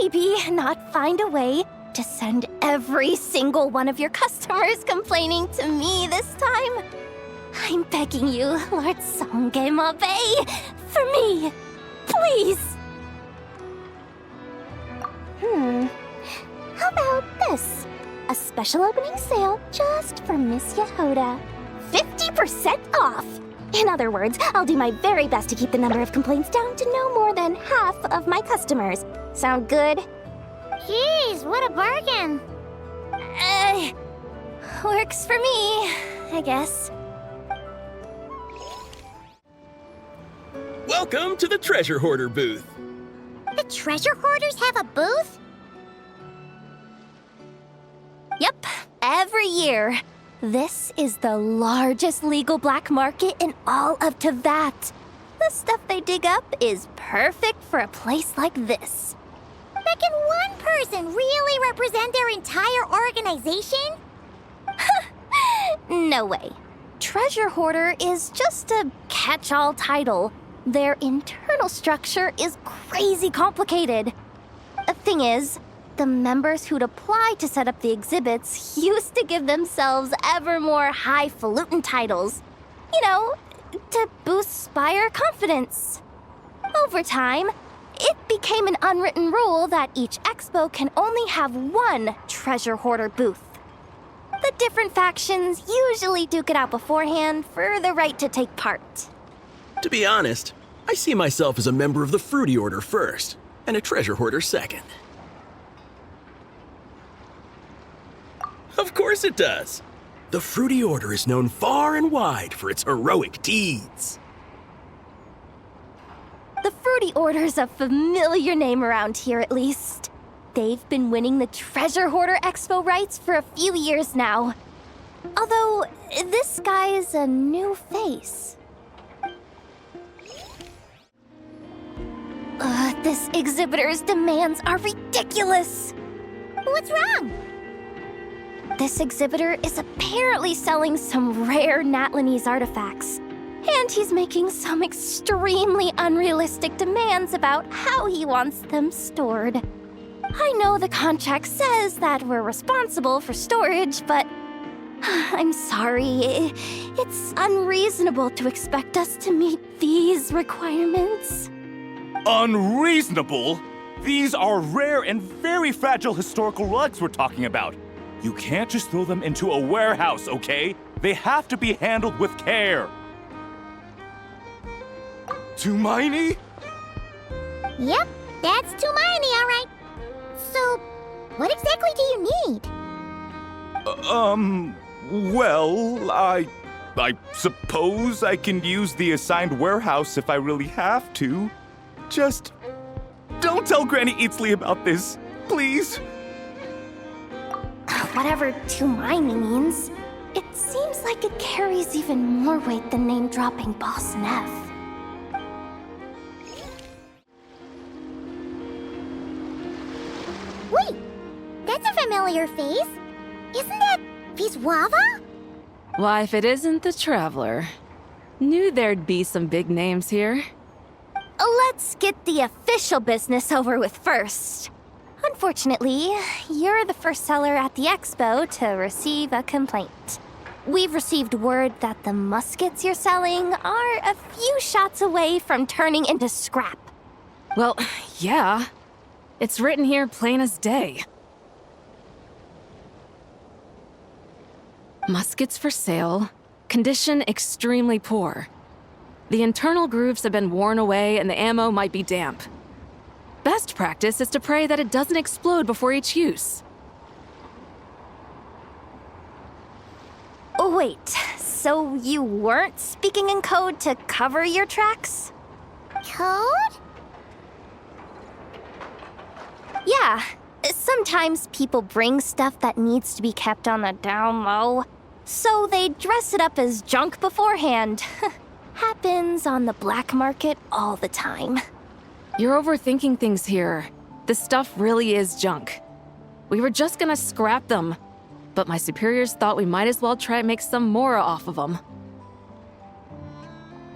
maybe not find a way to send every single one of your customers complaining to me this time? I'm begging you, Lord Songemabe, for me, please. How about this? A special opening sale just for Miss Yehoda. 50% off! In other words, I'll do my very best to keep the number of complaints down to no more than half of my customers. Sound good? Jeez, what a bargain. Works for me, I guess. Welcome to the Treasure Hoarder booth. The treasure hoarders have a booth? Yep, every year. This is the largest legal black market in all of Teyvat. The stuff they dig up is perfect for a place like this. But can one person really represent their entire organization? No way. Treasure Hoarder is just a catch-all title. Their internal structure is crazy complicated. The thing is, the members who'd apply to set up the exhibits used to give themselves ever more highfalutin titles. You know, to boost buyer confidence. Over time, it became an unwritten rule that each expo can only have one treasure hoarder booth. The different factions usually duke it out beforehand for the right to take part. To be honest, I see myself as a member of the Fruity Order first, and a treasure hoarder second. Of course it does. The Fruity Order is known far and wide for its heroic deeds. The Fruity Order's a familiar name around here, at least. They've been winning the Treasure Hoarder Expo rights for a few years now. Although, this guy's a new face. This exhibitor's demands are ridiculous. What's wrong? This exhibitor is apparently selling some rare Natlanese artifacts. And he's making some extremely unrealistic demands about how he wants them stored. I know the contract says that we're responsible for storage, but I'm sorry. It's unreasonable to expect us to meet these requirements. Unreasonable? These are rare and very fragile historical rugs we're talking about. You can't just throw them into a warehouse, okay? They have to be handled with care. Tumaini? Yep, that's Tumaini, all right. So, what exactly do you need? Well, I suppose I can use the assigned warehouse if I really have to. Just don't tell Granny Eatsley about this, please. Whatever Tumaini means, it seems like it carries even more weight than name-dropping Boss Neff. Wait, that's a familiar face. Isn't that Viswava? Why, if it isn't the Traveler. Knew there'd be some big names here. Let's get the official business over with first. Unfortunately, you're the first seller at the expo to receive a complaint. We've received word that the muskets you're selling are a few shots away from turning into scrap. Well, yeah. It's written here plain as day. Muskets for sale. Condition extremely poor. The internal grooves have been worn away and the ammo might be damp. Best practice is to pray that it doesn't explode before each use. Wait, so you weren't speaking in code to cover your tracks? Code? Yeah. Sometimes people bring stuff that needs to be kept on the down low, so they dress it up as junk beforehand. Happens on the black market all the time. You're overthinking things here. This stuff really is junk. We were just gonna scrap them, but my superiors thought we might as well try and make some more off of them.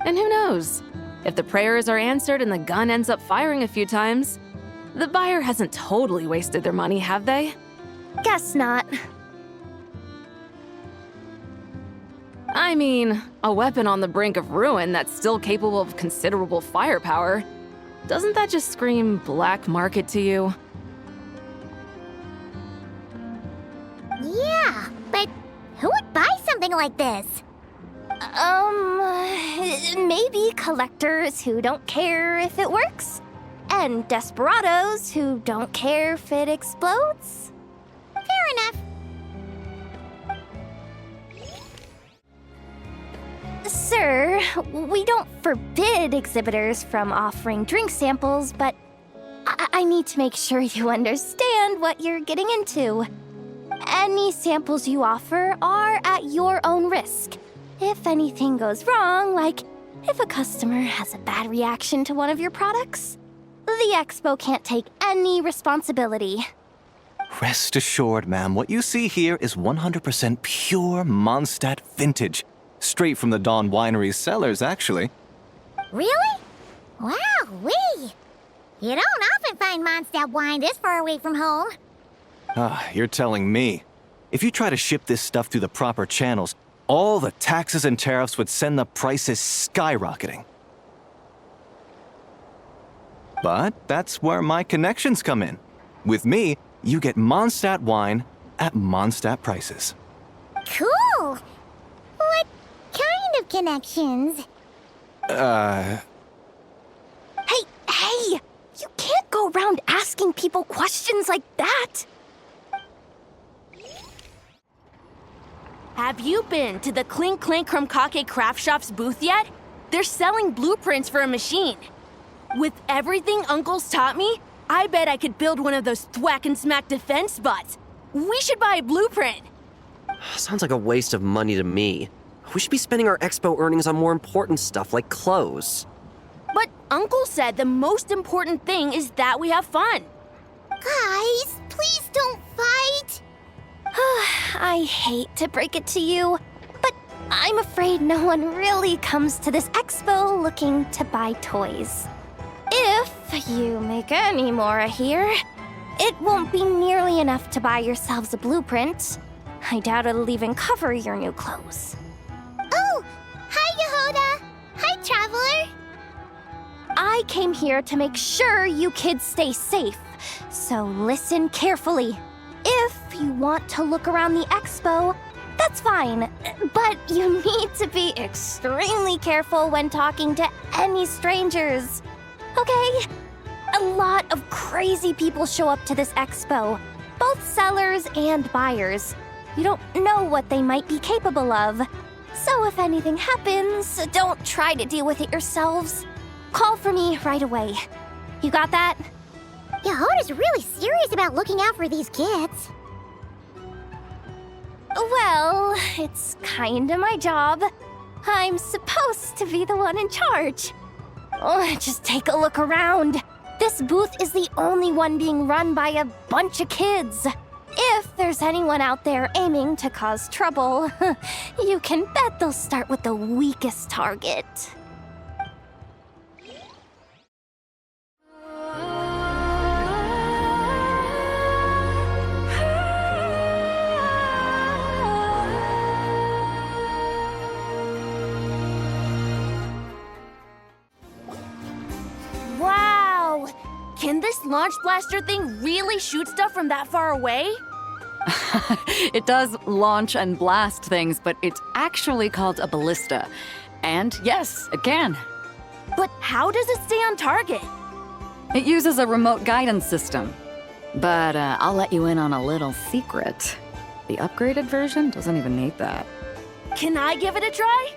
And who knows? If the prayers are answered and the gun ends up firing a few times, the buyer hasn't totally wasted their money, have they? Guess not. I mean, a weapon on the brink of ruin that's still capable of considerable firepower. Doesn't that just scream black market to you? Yeah, but who would buy something like this? Maybe collectors who don't care if it works, and desperados who don't care if it explodes. Fair enough. Sir, we don't forbid exhibitors from offering drink samples, but I need to make sure you understand what you're getting into. Any samples you offer are at your own risk. If anything goes wrong, like if a customer has a bad reaction to one of your products, the expo can't take any responsibility. Rest assured, ma'am, what you see here is 100% pure Mondstadt vintage. Straight from the Dawn Winery's cellars, actually. Really? Wow-wee! You don't often find Mondstadt wine this far away from home. Ah, you're telling me. If you try to ship this stuff through the proper channels, all the taxes and tariffs would send the prices skyrocketing. But that's where my connections come in. With me, you get Mondstadt wine at Mondstadt prices. Cool! What kind of connections? Hey! You can't go around asking people questions like that! Have you been to the Clink Clink Krumkake Craft Shop's booth yet? They're selling blueprints for a machine. With everything Uncle's taught me, I bet I could build one of those thwack and smack defense bots. We should buy a blueprint. Sounds like a waste of money to me. We should be spending our expo earnings on more important stuff like clothes. But Uncle said the most important thing is that we have fun. Guys, please don't fight! I hate to break it to you, but I'm afraid no one really comes to this expo looking to buy toys. If you make any more here, it won't be nearly enough to buy yourselves a blueprint. I doubt it'll even cover your new clothes. Oh! Hi, Yehoda! Hi, Traveler! I came here to make sure you kids stay safe, so listen carefully. If you want to look around the expo, that's fine, but you need to be extremely careful when talking to any strangers, okay? A lot of crazy people show up to this expo, both sellers and buyers. You don't know what they might be capable of. So if anything happens, don't try to deal with it yourselves. Call for me right away. You got that? Yehoda's really serious about looking out for these kids. Well, it's kinda my job. I'm supposed to be the one in charge. Oh, just take a look around. This booth is the only one being run by a bunch of kids. If there's anyone out there aiming to cause trouble, you can bet they'll start with the weakest target. Wow! Can this launch blaster thing really shoot stuff from that far away? It does launch and blast things, but it's actually called a ballista. And yes, it can. But how does it stay on target? It uses a remote guidance system. But I'll let you in on a little secret. The upgraded version doesn't even need that. Can I give it a try?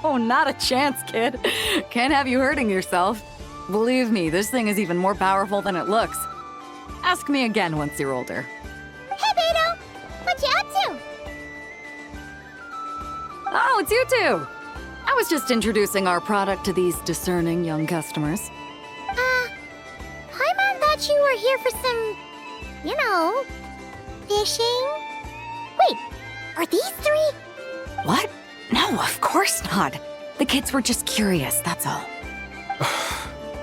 Oh, not a chance, kid. Can't have you hurting yourself. Believe me, this thing is even more powerful than it looks. Ask me again once you're older. Hey, Beidou! What you up to? Oh, it's you two! I was just introducing our product to these discerning young customers. Paimon thought you were here for some, fishing? Wait, are these three? What? No, of course not. The kids were just curious, that's all.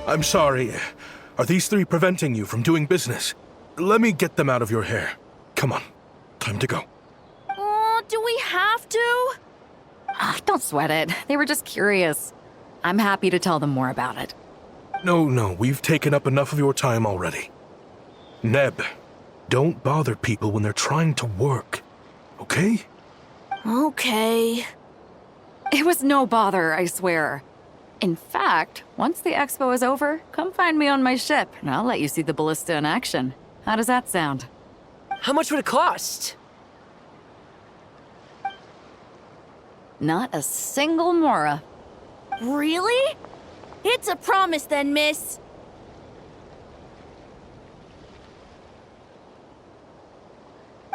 I'm sorry. Are these three preventing you from doing business? Let me get them out of your hair. Come on. Time to go. Oh, do we have to? Don't sweat it. They were just curious. I'm happy to tell them more about it. No, we've taken up enough of your time already. Neb, don't bother people when they're trying to work, okay? Okay. It was no bother, I swear. In fact, once the expo is over, come find me on my ship, and I'll let you see the ballista in action. How does that sound? How much would it cost? Not a single mora. Really? It's a promise then, miss.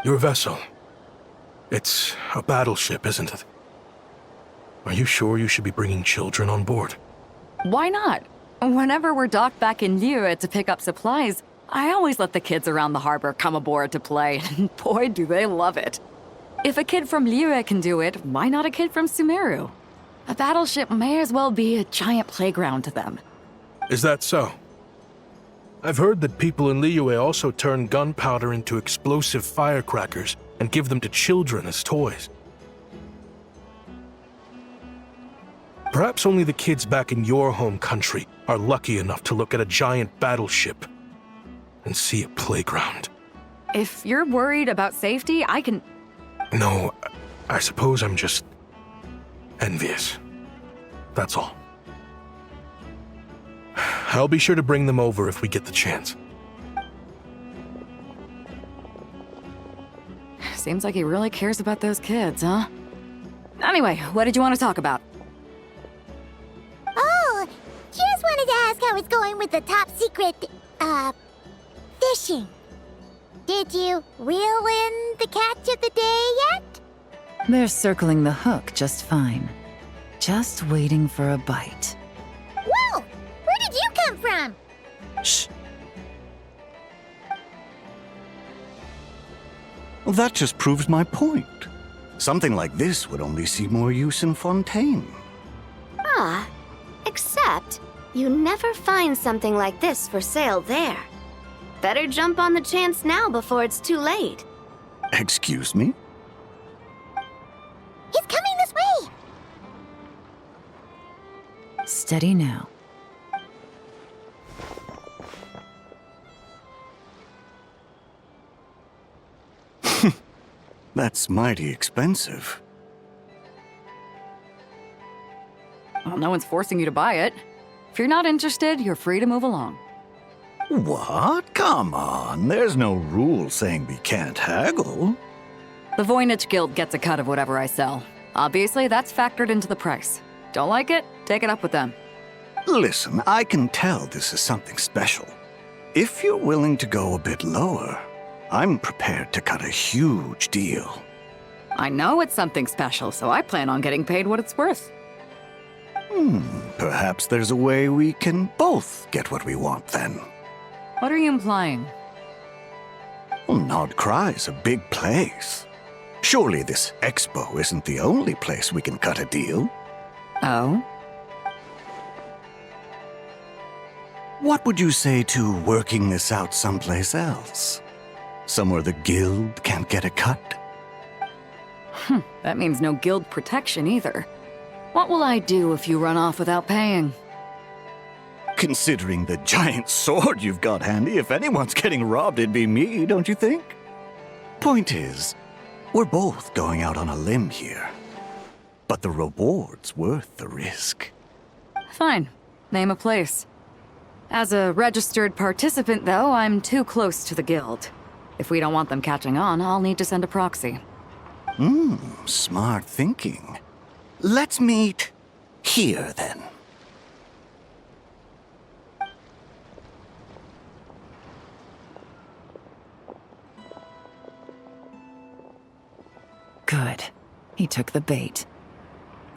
Your vessel. It's a battleship, isn't it? Are you sure you should be bringing children on board? Why not? Whenever we're docked back in Liyue to pick up supplies, I always let the kids around the harbor come aboard to play, and boy, do they love it. If a kid from Liyue can do it, why not a kid from Sumeru? A battleship may as well be a giant playground to them. Is that so? I've heard that people in Liyue also turn gunpowder into explosive firecrackers and give them to children as toys. Perhaps only the kids back in your home country are lucky enough to look at a giant battleship and see a playground. If you're worried about safety, I can... No, I suppose I'm just envious. That's all. I'll be sure to bring them over if we get the chance. Seems like he really cares about those kids, huh? Anyway, what did you want to talk about? Oh, just wanted to ask how it's going with the top secret, fishing. Did you reel in the catch of the day yet? They're circling the hook just fine. Just waiting for a bite. Whoa! Where did you come from? Shh. Well, that just proves my point. Something like this would only see more use in Fontaine. Except you never find something like this for sale there. Better jump on the chance now before it's too late. Excuse me? He's coming this way! Steady now. That's mighty expensive. Well, no one's forcing you to buy it. If you're not interested, you're free to move along. What? Come on, there's no rule saying we can't haggle. The Voynich Guild gets a cut of whatever I sell. Obviously, that's factored into the price. Don't like it? Take it up with them. Listen, I can tell this is something special. If you're willing to go a bit lower, I'm prepared to cut a huge deal. I know it's something special, so I plan on getting paid what it's worth. Perhaps there's a way we can both get what we want then. What are you implying? Well, Nod-Krai's a big place. Surely this expo isn't the only place we can cut a deal. Oh? What would you say to working this out someplace else? Somewhere the guild can't get a cut? That means no guild protection either. What will I do if you run off without paying? Considering the giant sword you've got handy, if anyone's getting robbed, it'd be me, don't you think? Point is, we're both going out on a limb here. But the reward's worth the risk. Fine. Name a place. As a registered participant, though, I'm too close to the guild. If we don't want them catching on, I'll need to send a proxy. Smart thinking. Let's meet here, then. Good. He took the bait.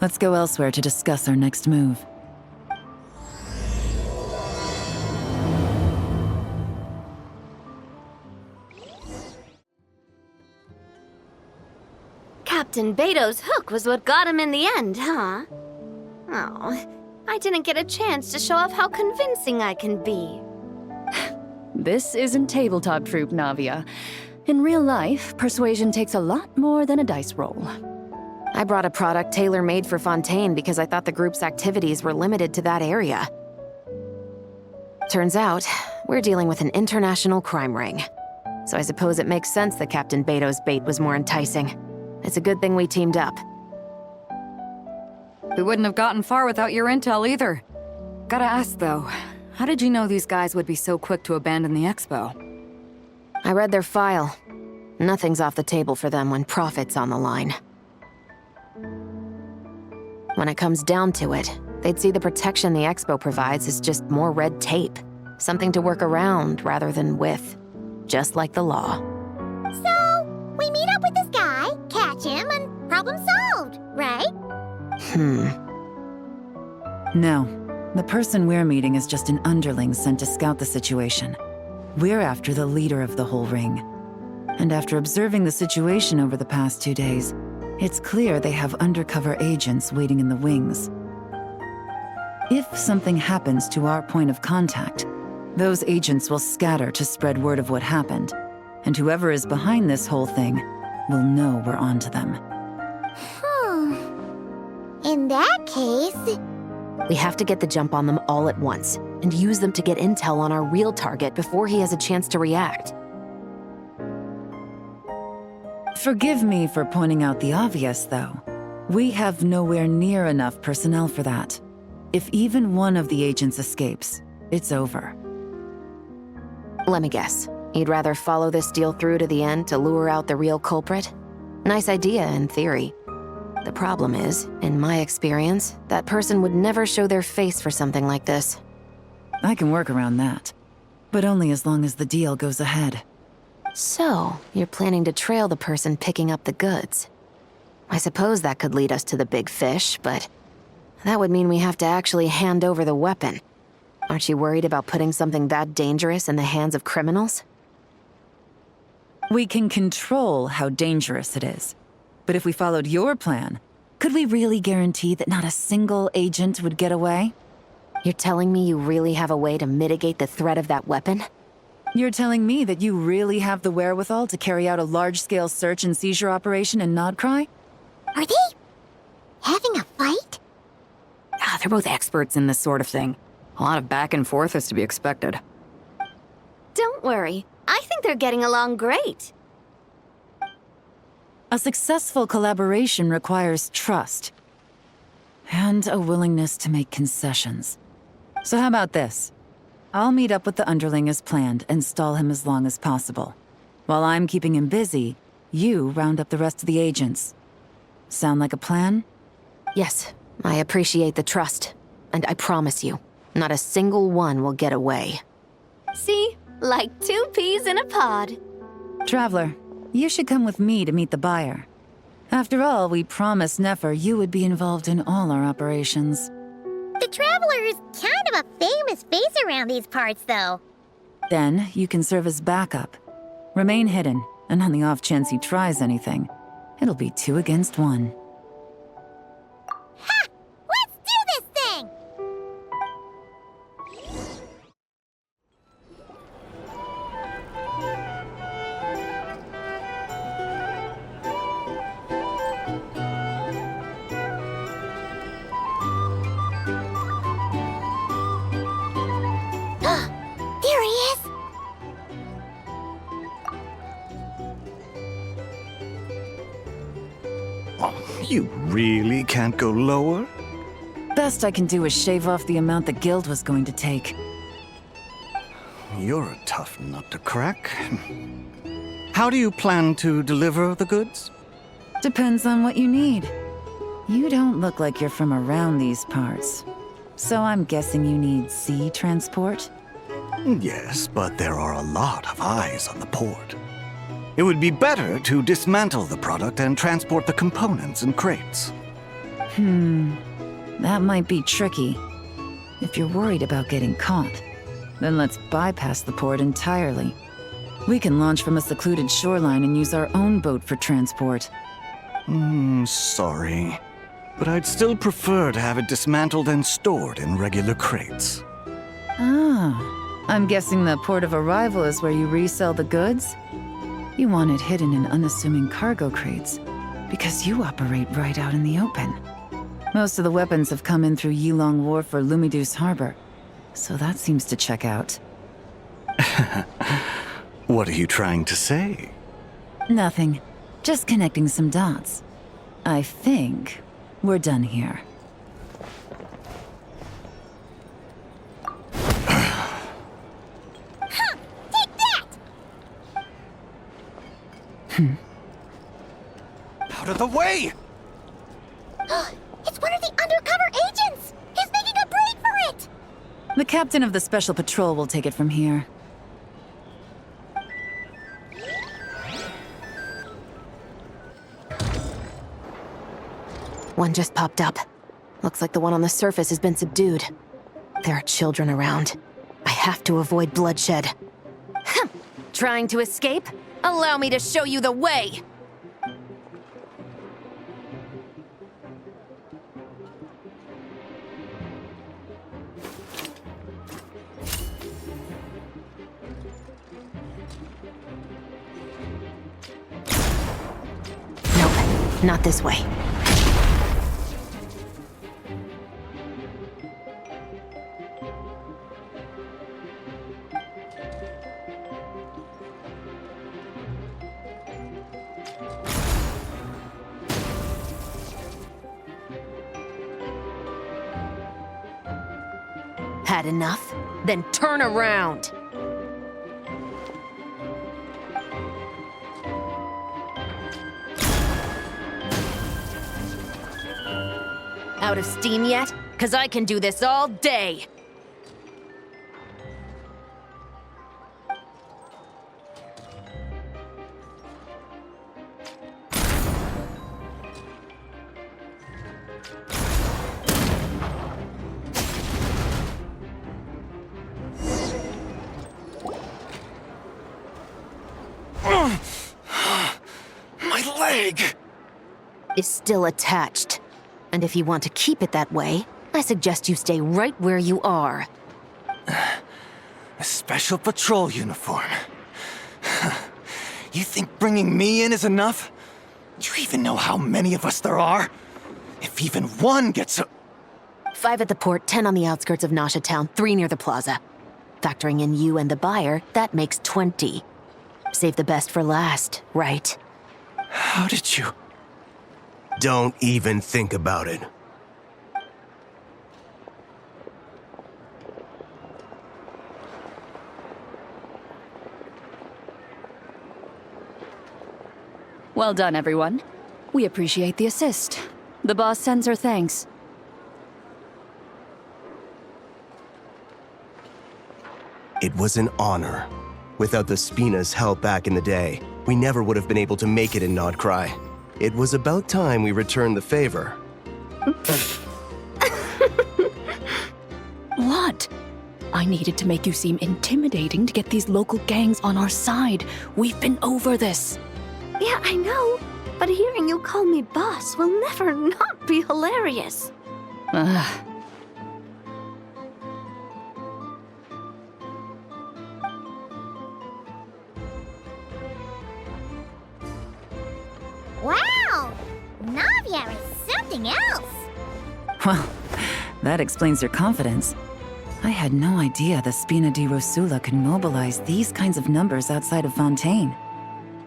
Let's go elsewhere to discuss our next move. Captain Beidou's hook was what got him in the end, huh? Oh, I didn't get a chance to show off how convincing I can be. This isn't tabletop troop, Navia. In real life, persuasion takes a lot more than a dice roll. I brought a product tailor-made for Fontaine because I thought the group's activities were limited to that area. Turns out, we're dealing with an international crime ring. So I suppose it makes sense that Captain Beidou's bait was more enticing. It's a good thing we teamed up. We wouldn't have gotten far without your intel either. Gotta ask though, how did you know these guys would be so quick to abandon the expo? I read their file. Nothing's off the table for them when profit's on the line. When it comes down to it, they'd see the protection the expo provides as just more red tape. Something to work around rather than with. Just like the law. So, we meet up with this guy, catch him, and problem solved, right? No. The person we're meeting is just an underling sent to scout the situation. We're after the leader of the whole ring. And after observing the situation over the past 2 days, it's clear they have undercover agents waiting in the wings. If something happens to our point of contact, those agents will scatter to spread word of what happened, and whoever is behind this whole thing will know we're onto them. In that case... We have to get the jump on them all at once, and use them to get intel on our real target before he has a chance to react. Forgive me for pointing out the obvious, though. We have nowhere near enough personnel for that. If even one of the agents escapes, it's over. Let me guess. You'd rather follow this deal through to the end to lure out the real culprit? Nice idea, in theory. The problem is, in my experience, that person would never show their face for something like this. I can work around that. But only as long as the deal goes ahead. So, you're planning to trail the person picking up the goods. I suppose that could lead us to the big fish, but that would mean we have to actually hand over the weapon. Aren't you worried about putting something that dangerous in the hands of criminals? We can control how dangerous it is. But if we followed your plan, could we really guarantee that not a single agent would get away? You're telling me you really have a way to mitigate the threat of that weapon? You're telling me that you really have the wherewithal to carry out a large-scale search and seizure operation in Nod-Krai? Are they having a fight? They're both experts in this sort of thing. A lot of back and forth is to be expected. Don't worry. I think they're getting along great. A successful collaboration requires trust. And a willingness to make concessions. So how about this? I'll meet up with the underling as planned and stall him as long as possible. While I'm keeping him busy, you round up the rest of the agents. Sound like a plan? Yes, I appreciate the trust. And I promise you, not a single one will get away. See? Like 2 peas in a pod. Traveler, you should come with me to meet the buyer. After all, we promised Nefer you would be involved in all our operations. The Traveler is kind of a famous face around these parts, though. Then, you can serve as backup. Remain hidden, and on the off chance he tries anything, it'll be 2 against 1. Ha! Let's do this thing! There he is! You really can't go lower? Best I can do is shave off the amount the guild was going to take. You're a tough nut to crack. How do you plan to deliver the goods? Depends on what you need. You don't look like you're from around these parts. So I'm guessing you need sea transport? Yes, but there are a lot of eyes on the port. It would be better to dismantle the product and transport the components in crates. That might be tricky. If you're worried about getting caught, then let's bypass the port entirely. We can launch from a secluded shoreline and use our own boat for transport. Sorry. But I'd still prefer to have it dismantled and stored in regular crates. Ah, I'm guessing the port of arrival is where you resell the goods? You want it hidden in unassuming cargo crates, because you operate right out in the open. Most of the weapons have come in through Yelan Wharf or Lumidus Harbor, so that seems to check out. What are you trying to say? Nothing. Just connecting some dots. I think we're done here. Take that! Out of the way! It's one of the undercover agents! He's making a break for it! The captain of the Special Patrol will take it from here. One just popped up. Looks like the one on the surface has been subdued. There are children around. I have to avoid bloodshed. Trying to escape? Allow me to show you the way! Nope, not this way. Had enough? Then turn around! Out of steam yet? 'Cause I can do this all day! My leg! Is still attached. And if you want to keep it that way, I suggest you stay right where you are. A special patrol uniform. You think bringing me in is enough? Do you even know how many of us there are? If even one gets a... 5 at the port, 10 on the outskirts of Nasha Town, 3 near the plaza. Factoring in you and the buyer, that makes 20. Save the best for last, right? How did you... Don't even think about it. Well done, everyone. We appreciate the assist. The boss sends her thanks. It was an honor. Without the Spina's help back in the day, we never would have been able to make it in Nod-Krai. It was about time we returned the favor. What? I needed to make you seem intimidating to get these local gangs on our side. We've been over this. Yeah, I know. But hearing you call me boss will never not be hilarious. Ugh. Wow! Navia is something else! Well, that explains your confidence. I had no idea the Spina di Rosula could mobilize these kinds of numbers outside of Fontaine.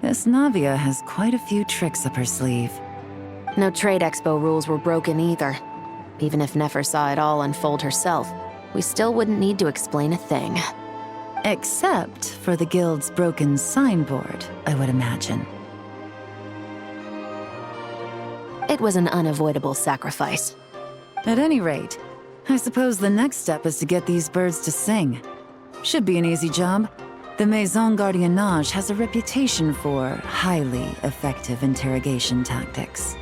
This Navia has quite a few tricks up her sleeve. No trade expo rules were broken either. Even if Nefer saw it all unfold herself, we still wouldn't need to explain a thing. Except for the guild's broken signboard, I would imagine. It was an unavoidable sacrifice. At any rate, I suppose the next step is to get these birds to sing. Should be an easy job. The Maison Gardiennage has a reputation for highly effective interrogation tactics.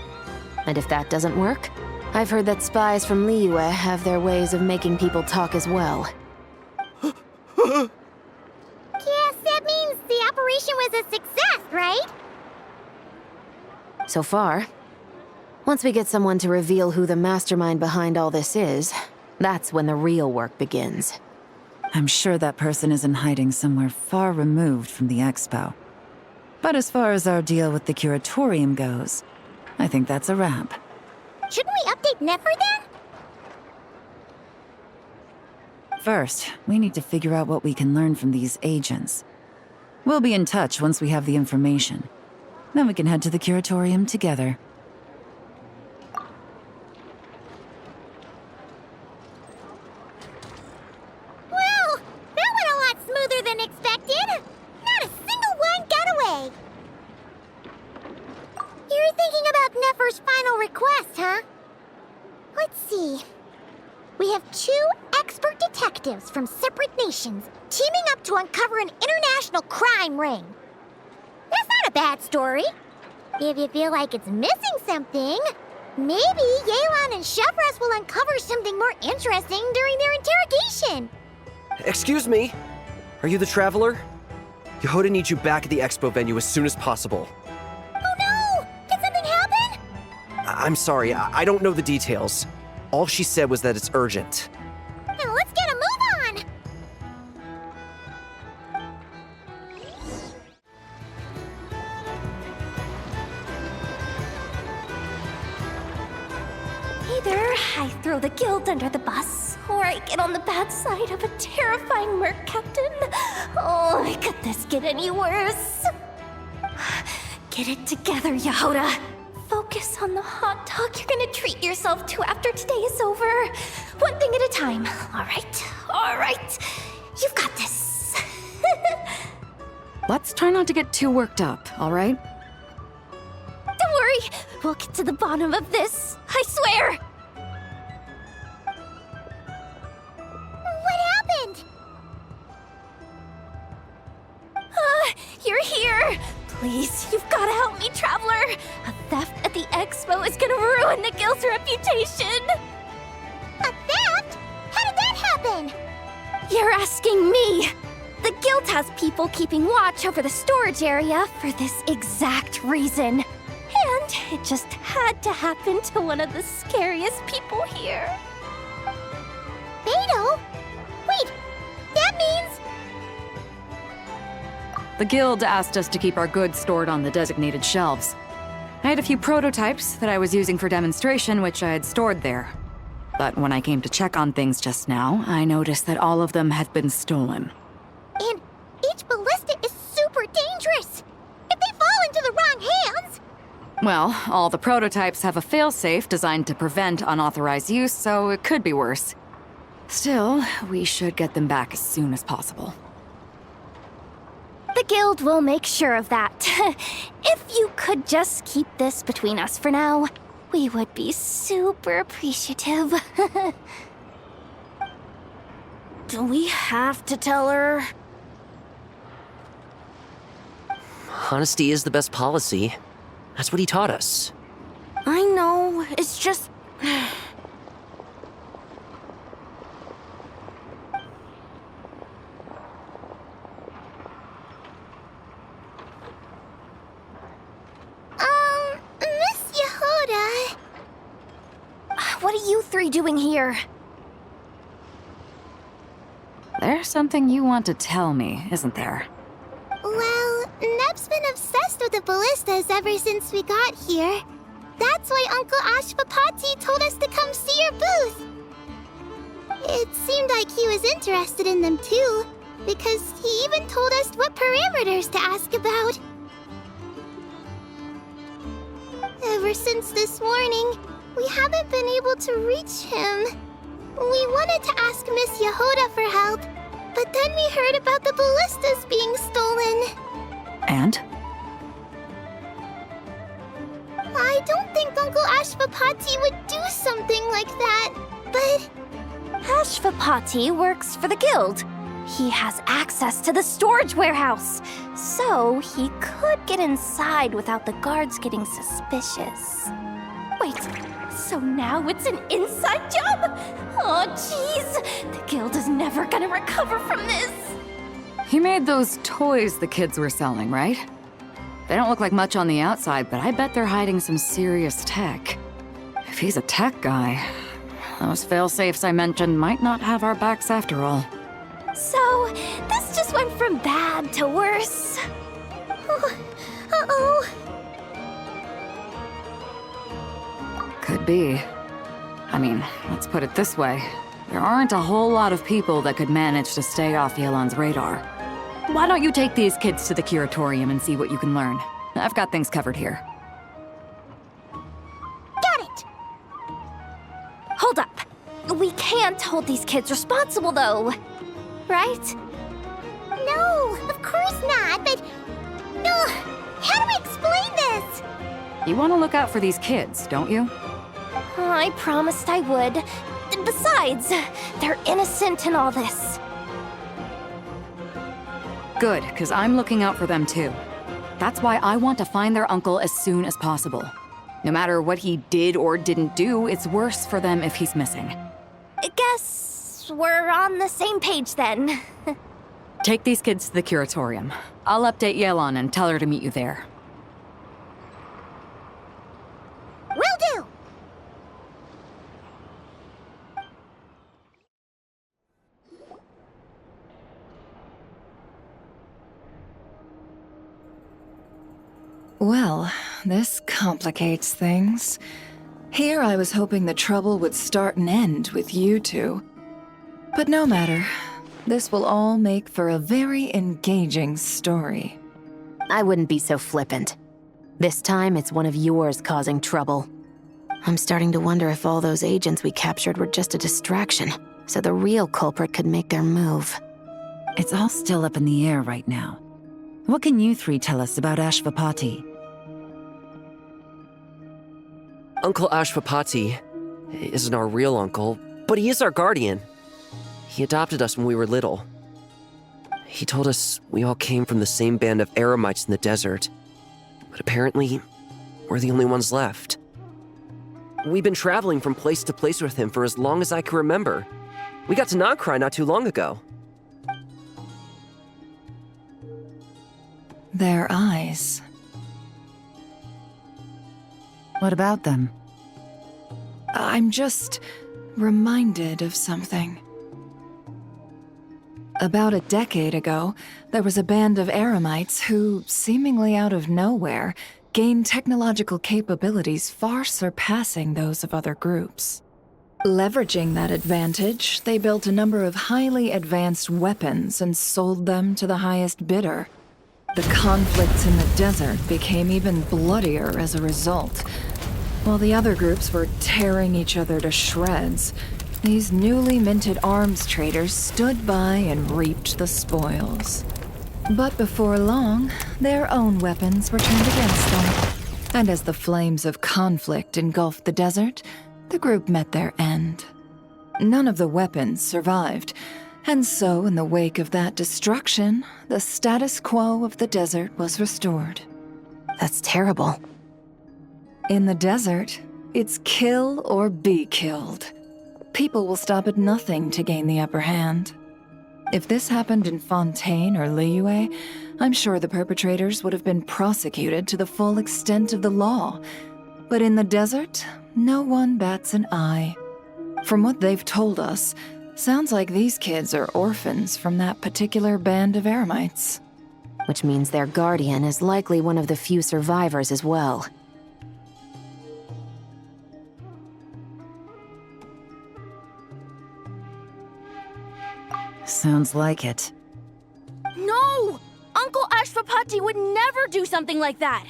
And if that doesn't work, I've heard that spies from Liyue have their ways of making people talk as well. Yes, that means the operation was a success, right? So far. Once we get someone to reveal who the mastermind behind all this is, that's when the real work begins. I'm sure that person is in hiding somewhere far removed from the expo. But as far as our deal with the Curatorium goes, I think that's a wrap. Shouldn't we update Nefer then? First, we need to figure out what we can learn from these agents. We'll be in touch once we have the information. Then we can head to the Curatorium together. Well, that went a lot smoother than expected. Not a single one got away. You're thinking about Nefer's final request, huh? Let's see. We have 2 expert detectives from separate nations teaming up to uncover an international crime ring. That's not a bad story. If you feel like it's missing something, maybe Yelan and Chevreuse will uncover something more interesting during their interrogation. Excuse me? Are you the traveler? Yehoda needs you back at the expo venue as soon as possible. Oh no! Did something happen? I'm sorry, I don't know the details. All she said was that it's urgent. Now let's get a move on! Either I throw the guild under the bus, or I get on the bad side of a terrifying merc captain. Oh, could this get any worse? Get it together, Yehoda. Focus on the hot dog you're gonna treat yourself to after today is over. One thing at a time. All right. You've got this. Let's try not to get too worked up, all right? Don't worry. We'll get to the bottom of this. I swear. What happened? You're here. Please, you've got to help me, traveler. A theft at the expo is gonna ruin the guild's reputation. A theft? How did that happen? You're asking me. The guild has people keeping watch over the storage area for this exact reason. And it just had to happen to one of the scariest people here. Beidou? Wait, that means... The guild asked us to keep our goods stored on the designated shelves. I had a few prototypes that I was using for demonstration, which I had stored there. But when I came to check on things just now, I noticed that all of them had been stolen. And each ballista is super dangerous. If they fall into the wrong hands... Well, all the prototypes have a failsafe designed to prevent unauthorized use, so it could be worse. Still, we should get them back as soon as possible. The guild will make sure of that. If you could just keep this between us for now, we would be super appreciative. Do we have to tell her? Honesty is the best policy. That's what he taught us. I know, it's just... Miss Yehoda... What are you 3 doing here? There's something you want to tell me, isn't there? Well, Nep's been obsessed with the ballistas ever since we got here. That's why Uncle Ashvapati told us to come see your booth. It seemed like he was interested in them too, because he even told us what parameters to ask about. Ever since this morning, we haven't been able to reach him. We wanted to ask Miss Yehoda for help, but then we heard about the ballistas being stolen. And? I don't think Uncle Ashvapati would do something like that, but... Ashvapati works for the guild. He has access to the storage warehouse, so he could get inside without the guards getting suspicious. Wait, so now it's an inside job? Oh, jeez! The guild is never gonna recover from this! He made those toys the kids were selling, right? They don't look like much on the outside, but I bet they're hiding some serious tech. If he's a tech guy, those fail-safes I mentioned might not have our backs after all. So, this just went from bad to worse. Uh-oh. Could be. I mean, let's put it this way. There aren't a whole lot of people that could manage to stay off Yelan's radar. Why don't you take these kids to the curatorium and see what you can learn? I've got things covered here. Got it! Hold up. We can't hold these kids responsible, though. Right? No, of course not, but... how do we explain this? You want to look out for these kids, don't you? I promised I would. Besides, they're innocent in all this. Good, because I'm looking out for them too. That's why I want to find their uncle as soon as possible. No matter what he did or didn't do, it's worse for them if he's missing. I guess we're on the same page then. Take these kids to the curatorium. I'll update Yelan and tell her to meet you there. Will do! Well, this complicates things. Here I was hoping the trouble would start and end with you two. But no matter. This will all make for a very engaging story. I wouldn't be so flippant. This time, it's one of yours causing trouble. I'm starting to wonder if all those agents we captured were just a distraction, so the real culprit could make their move. It's all still up in the air right now. What can you three tell us about Ashvapati? Uncle Ashvapati isn't our real uncle, but he is our guardian. He adopted us when we were little. He told us we all came from the same band of eremites in the desert, but apparently, we're the only ones left. We've been traveling from place to place with him for as long as I can remember. We got to Nod-Krai not too long ago. Their eyes. What about them? I'm just reminded of something. About a decade ago, there was a band of eremites who, seemingly out of nowhere, gained technological capabilities far surpassing those of other groups. Leveraging that advantage, they built a number of highly advanced weapons and sold them to the highest bidder. The conflicts in the desert became even bloodier as a result. While the other groups were tearing each other to shreds, these newly minted arms traders stood by and reaped the spoils. But before long, their own weapons were turned against them. And as the flames of conflict engulfed the desert, the group met their end. None of the weapons survived, and so in the wake of that destruction, the status quo of the desert was restored. That's terrible. In the desert, it's kill or be killed. People will stop at nothing to gain the upper hand. If this happened in Fontaine or Liyue, I'm sure the perpetrators would have been prosecuted to the full extent of the law. But in the desert, no one bats an eye. From what they've told us, sounds like these kids are orphans from that particular band of eremites. Which means their guardian is likely one of the few survivors as well. Sounds like it. No! Uncle Ashvapati would never do something like that!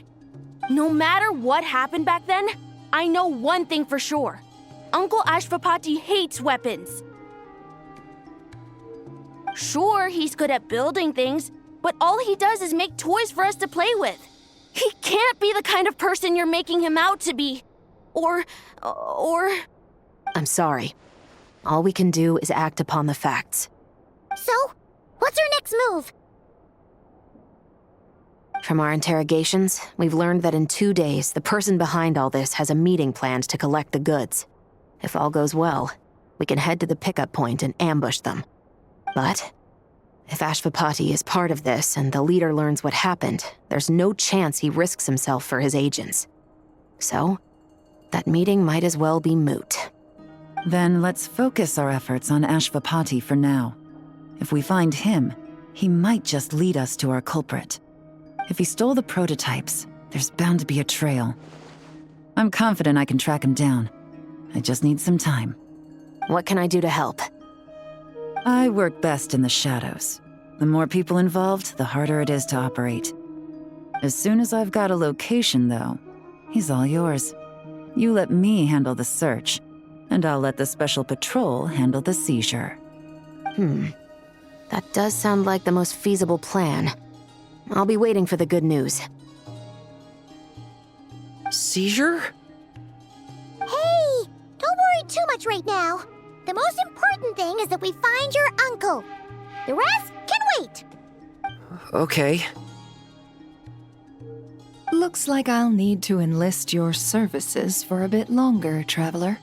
No matter what happened back then, I know one thing for sure. Uncle Ashvapati hates weapons. Sure, he's good at building things, but all he does is make toys for us to play with. He can't be the kind of person you're making him out to be. Or... I'm sorry. All we can do is act upon the facts. So, what's our next move? From our interrogations, we've learned that in 2 days, the person behind all this has a meeting planned to collect the goods. If all goes well, we can head to the pickup point and ambush them. But if Ashvapati is part of this and the leader learns what happened, there's no chance he risks himself for his agents. So, that meeting might as well be moot. Then let's focus our efforts on Ashvapati for now. If we find him, he might just lead us to our culprit. If he stole the prototypes, there's bound to be a trail. I'm confident I can track him down. I just need some time. What can I do to help? I work best in the shadows. The more people involved, the harder it is to operate. As soon as I've got a location, though, he's all yours. You let me handle the search, and I'll let the special patrol handle the seizure. That does sound like the most feasible plan. I'll be waiting for the good news. Seizure? Hey, don't worry too much right now. The most important thing is that we find your uncle. The rest can wait. Okay. Looks like I'll need to enlist your services for a bit longer, Traveler.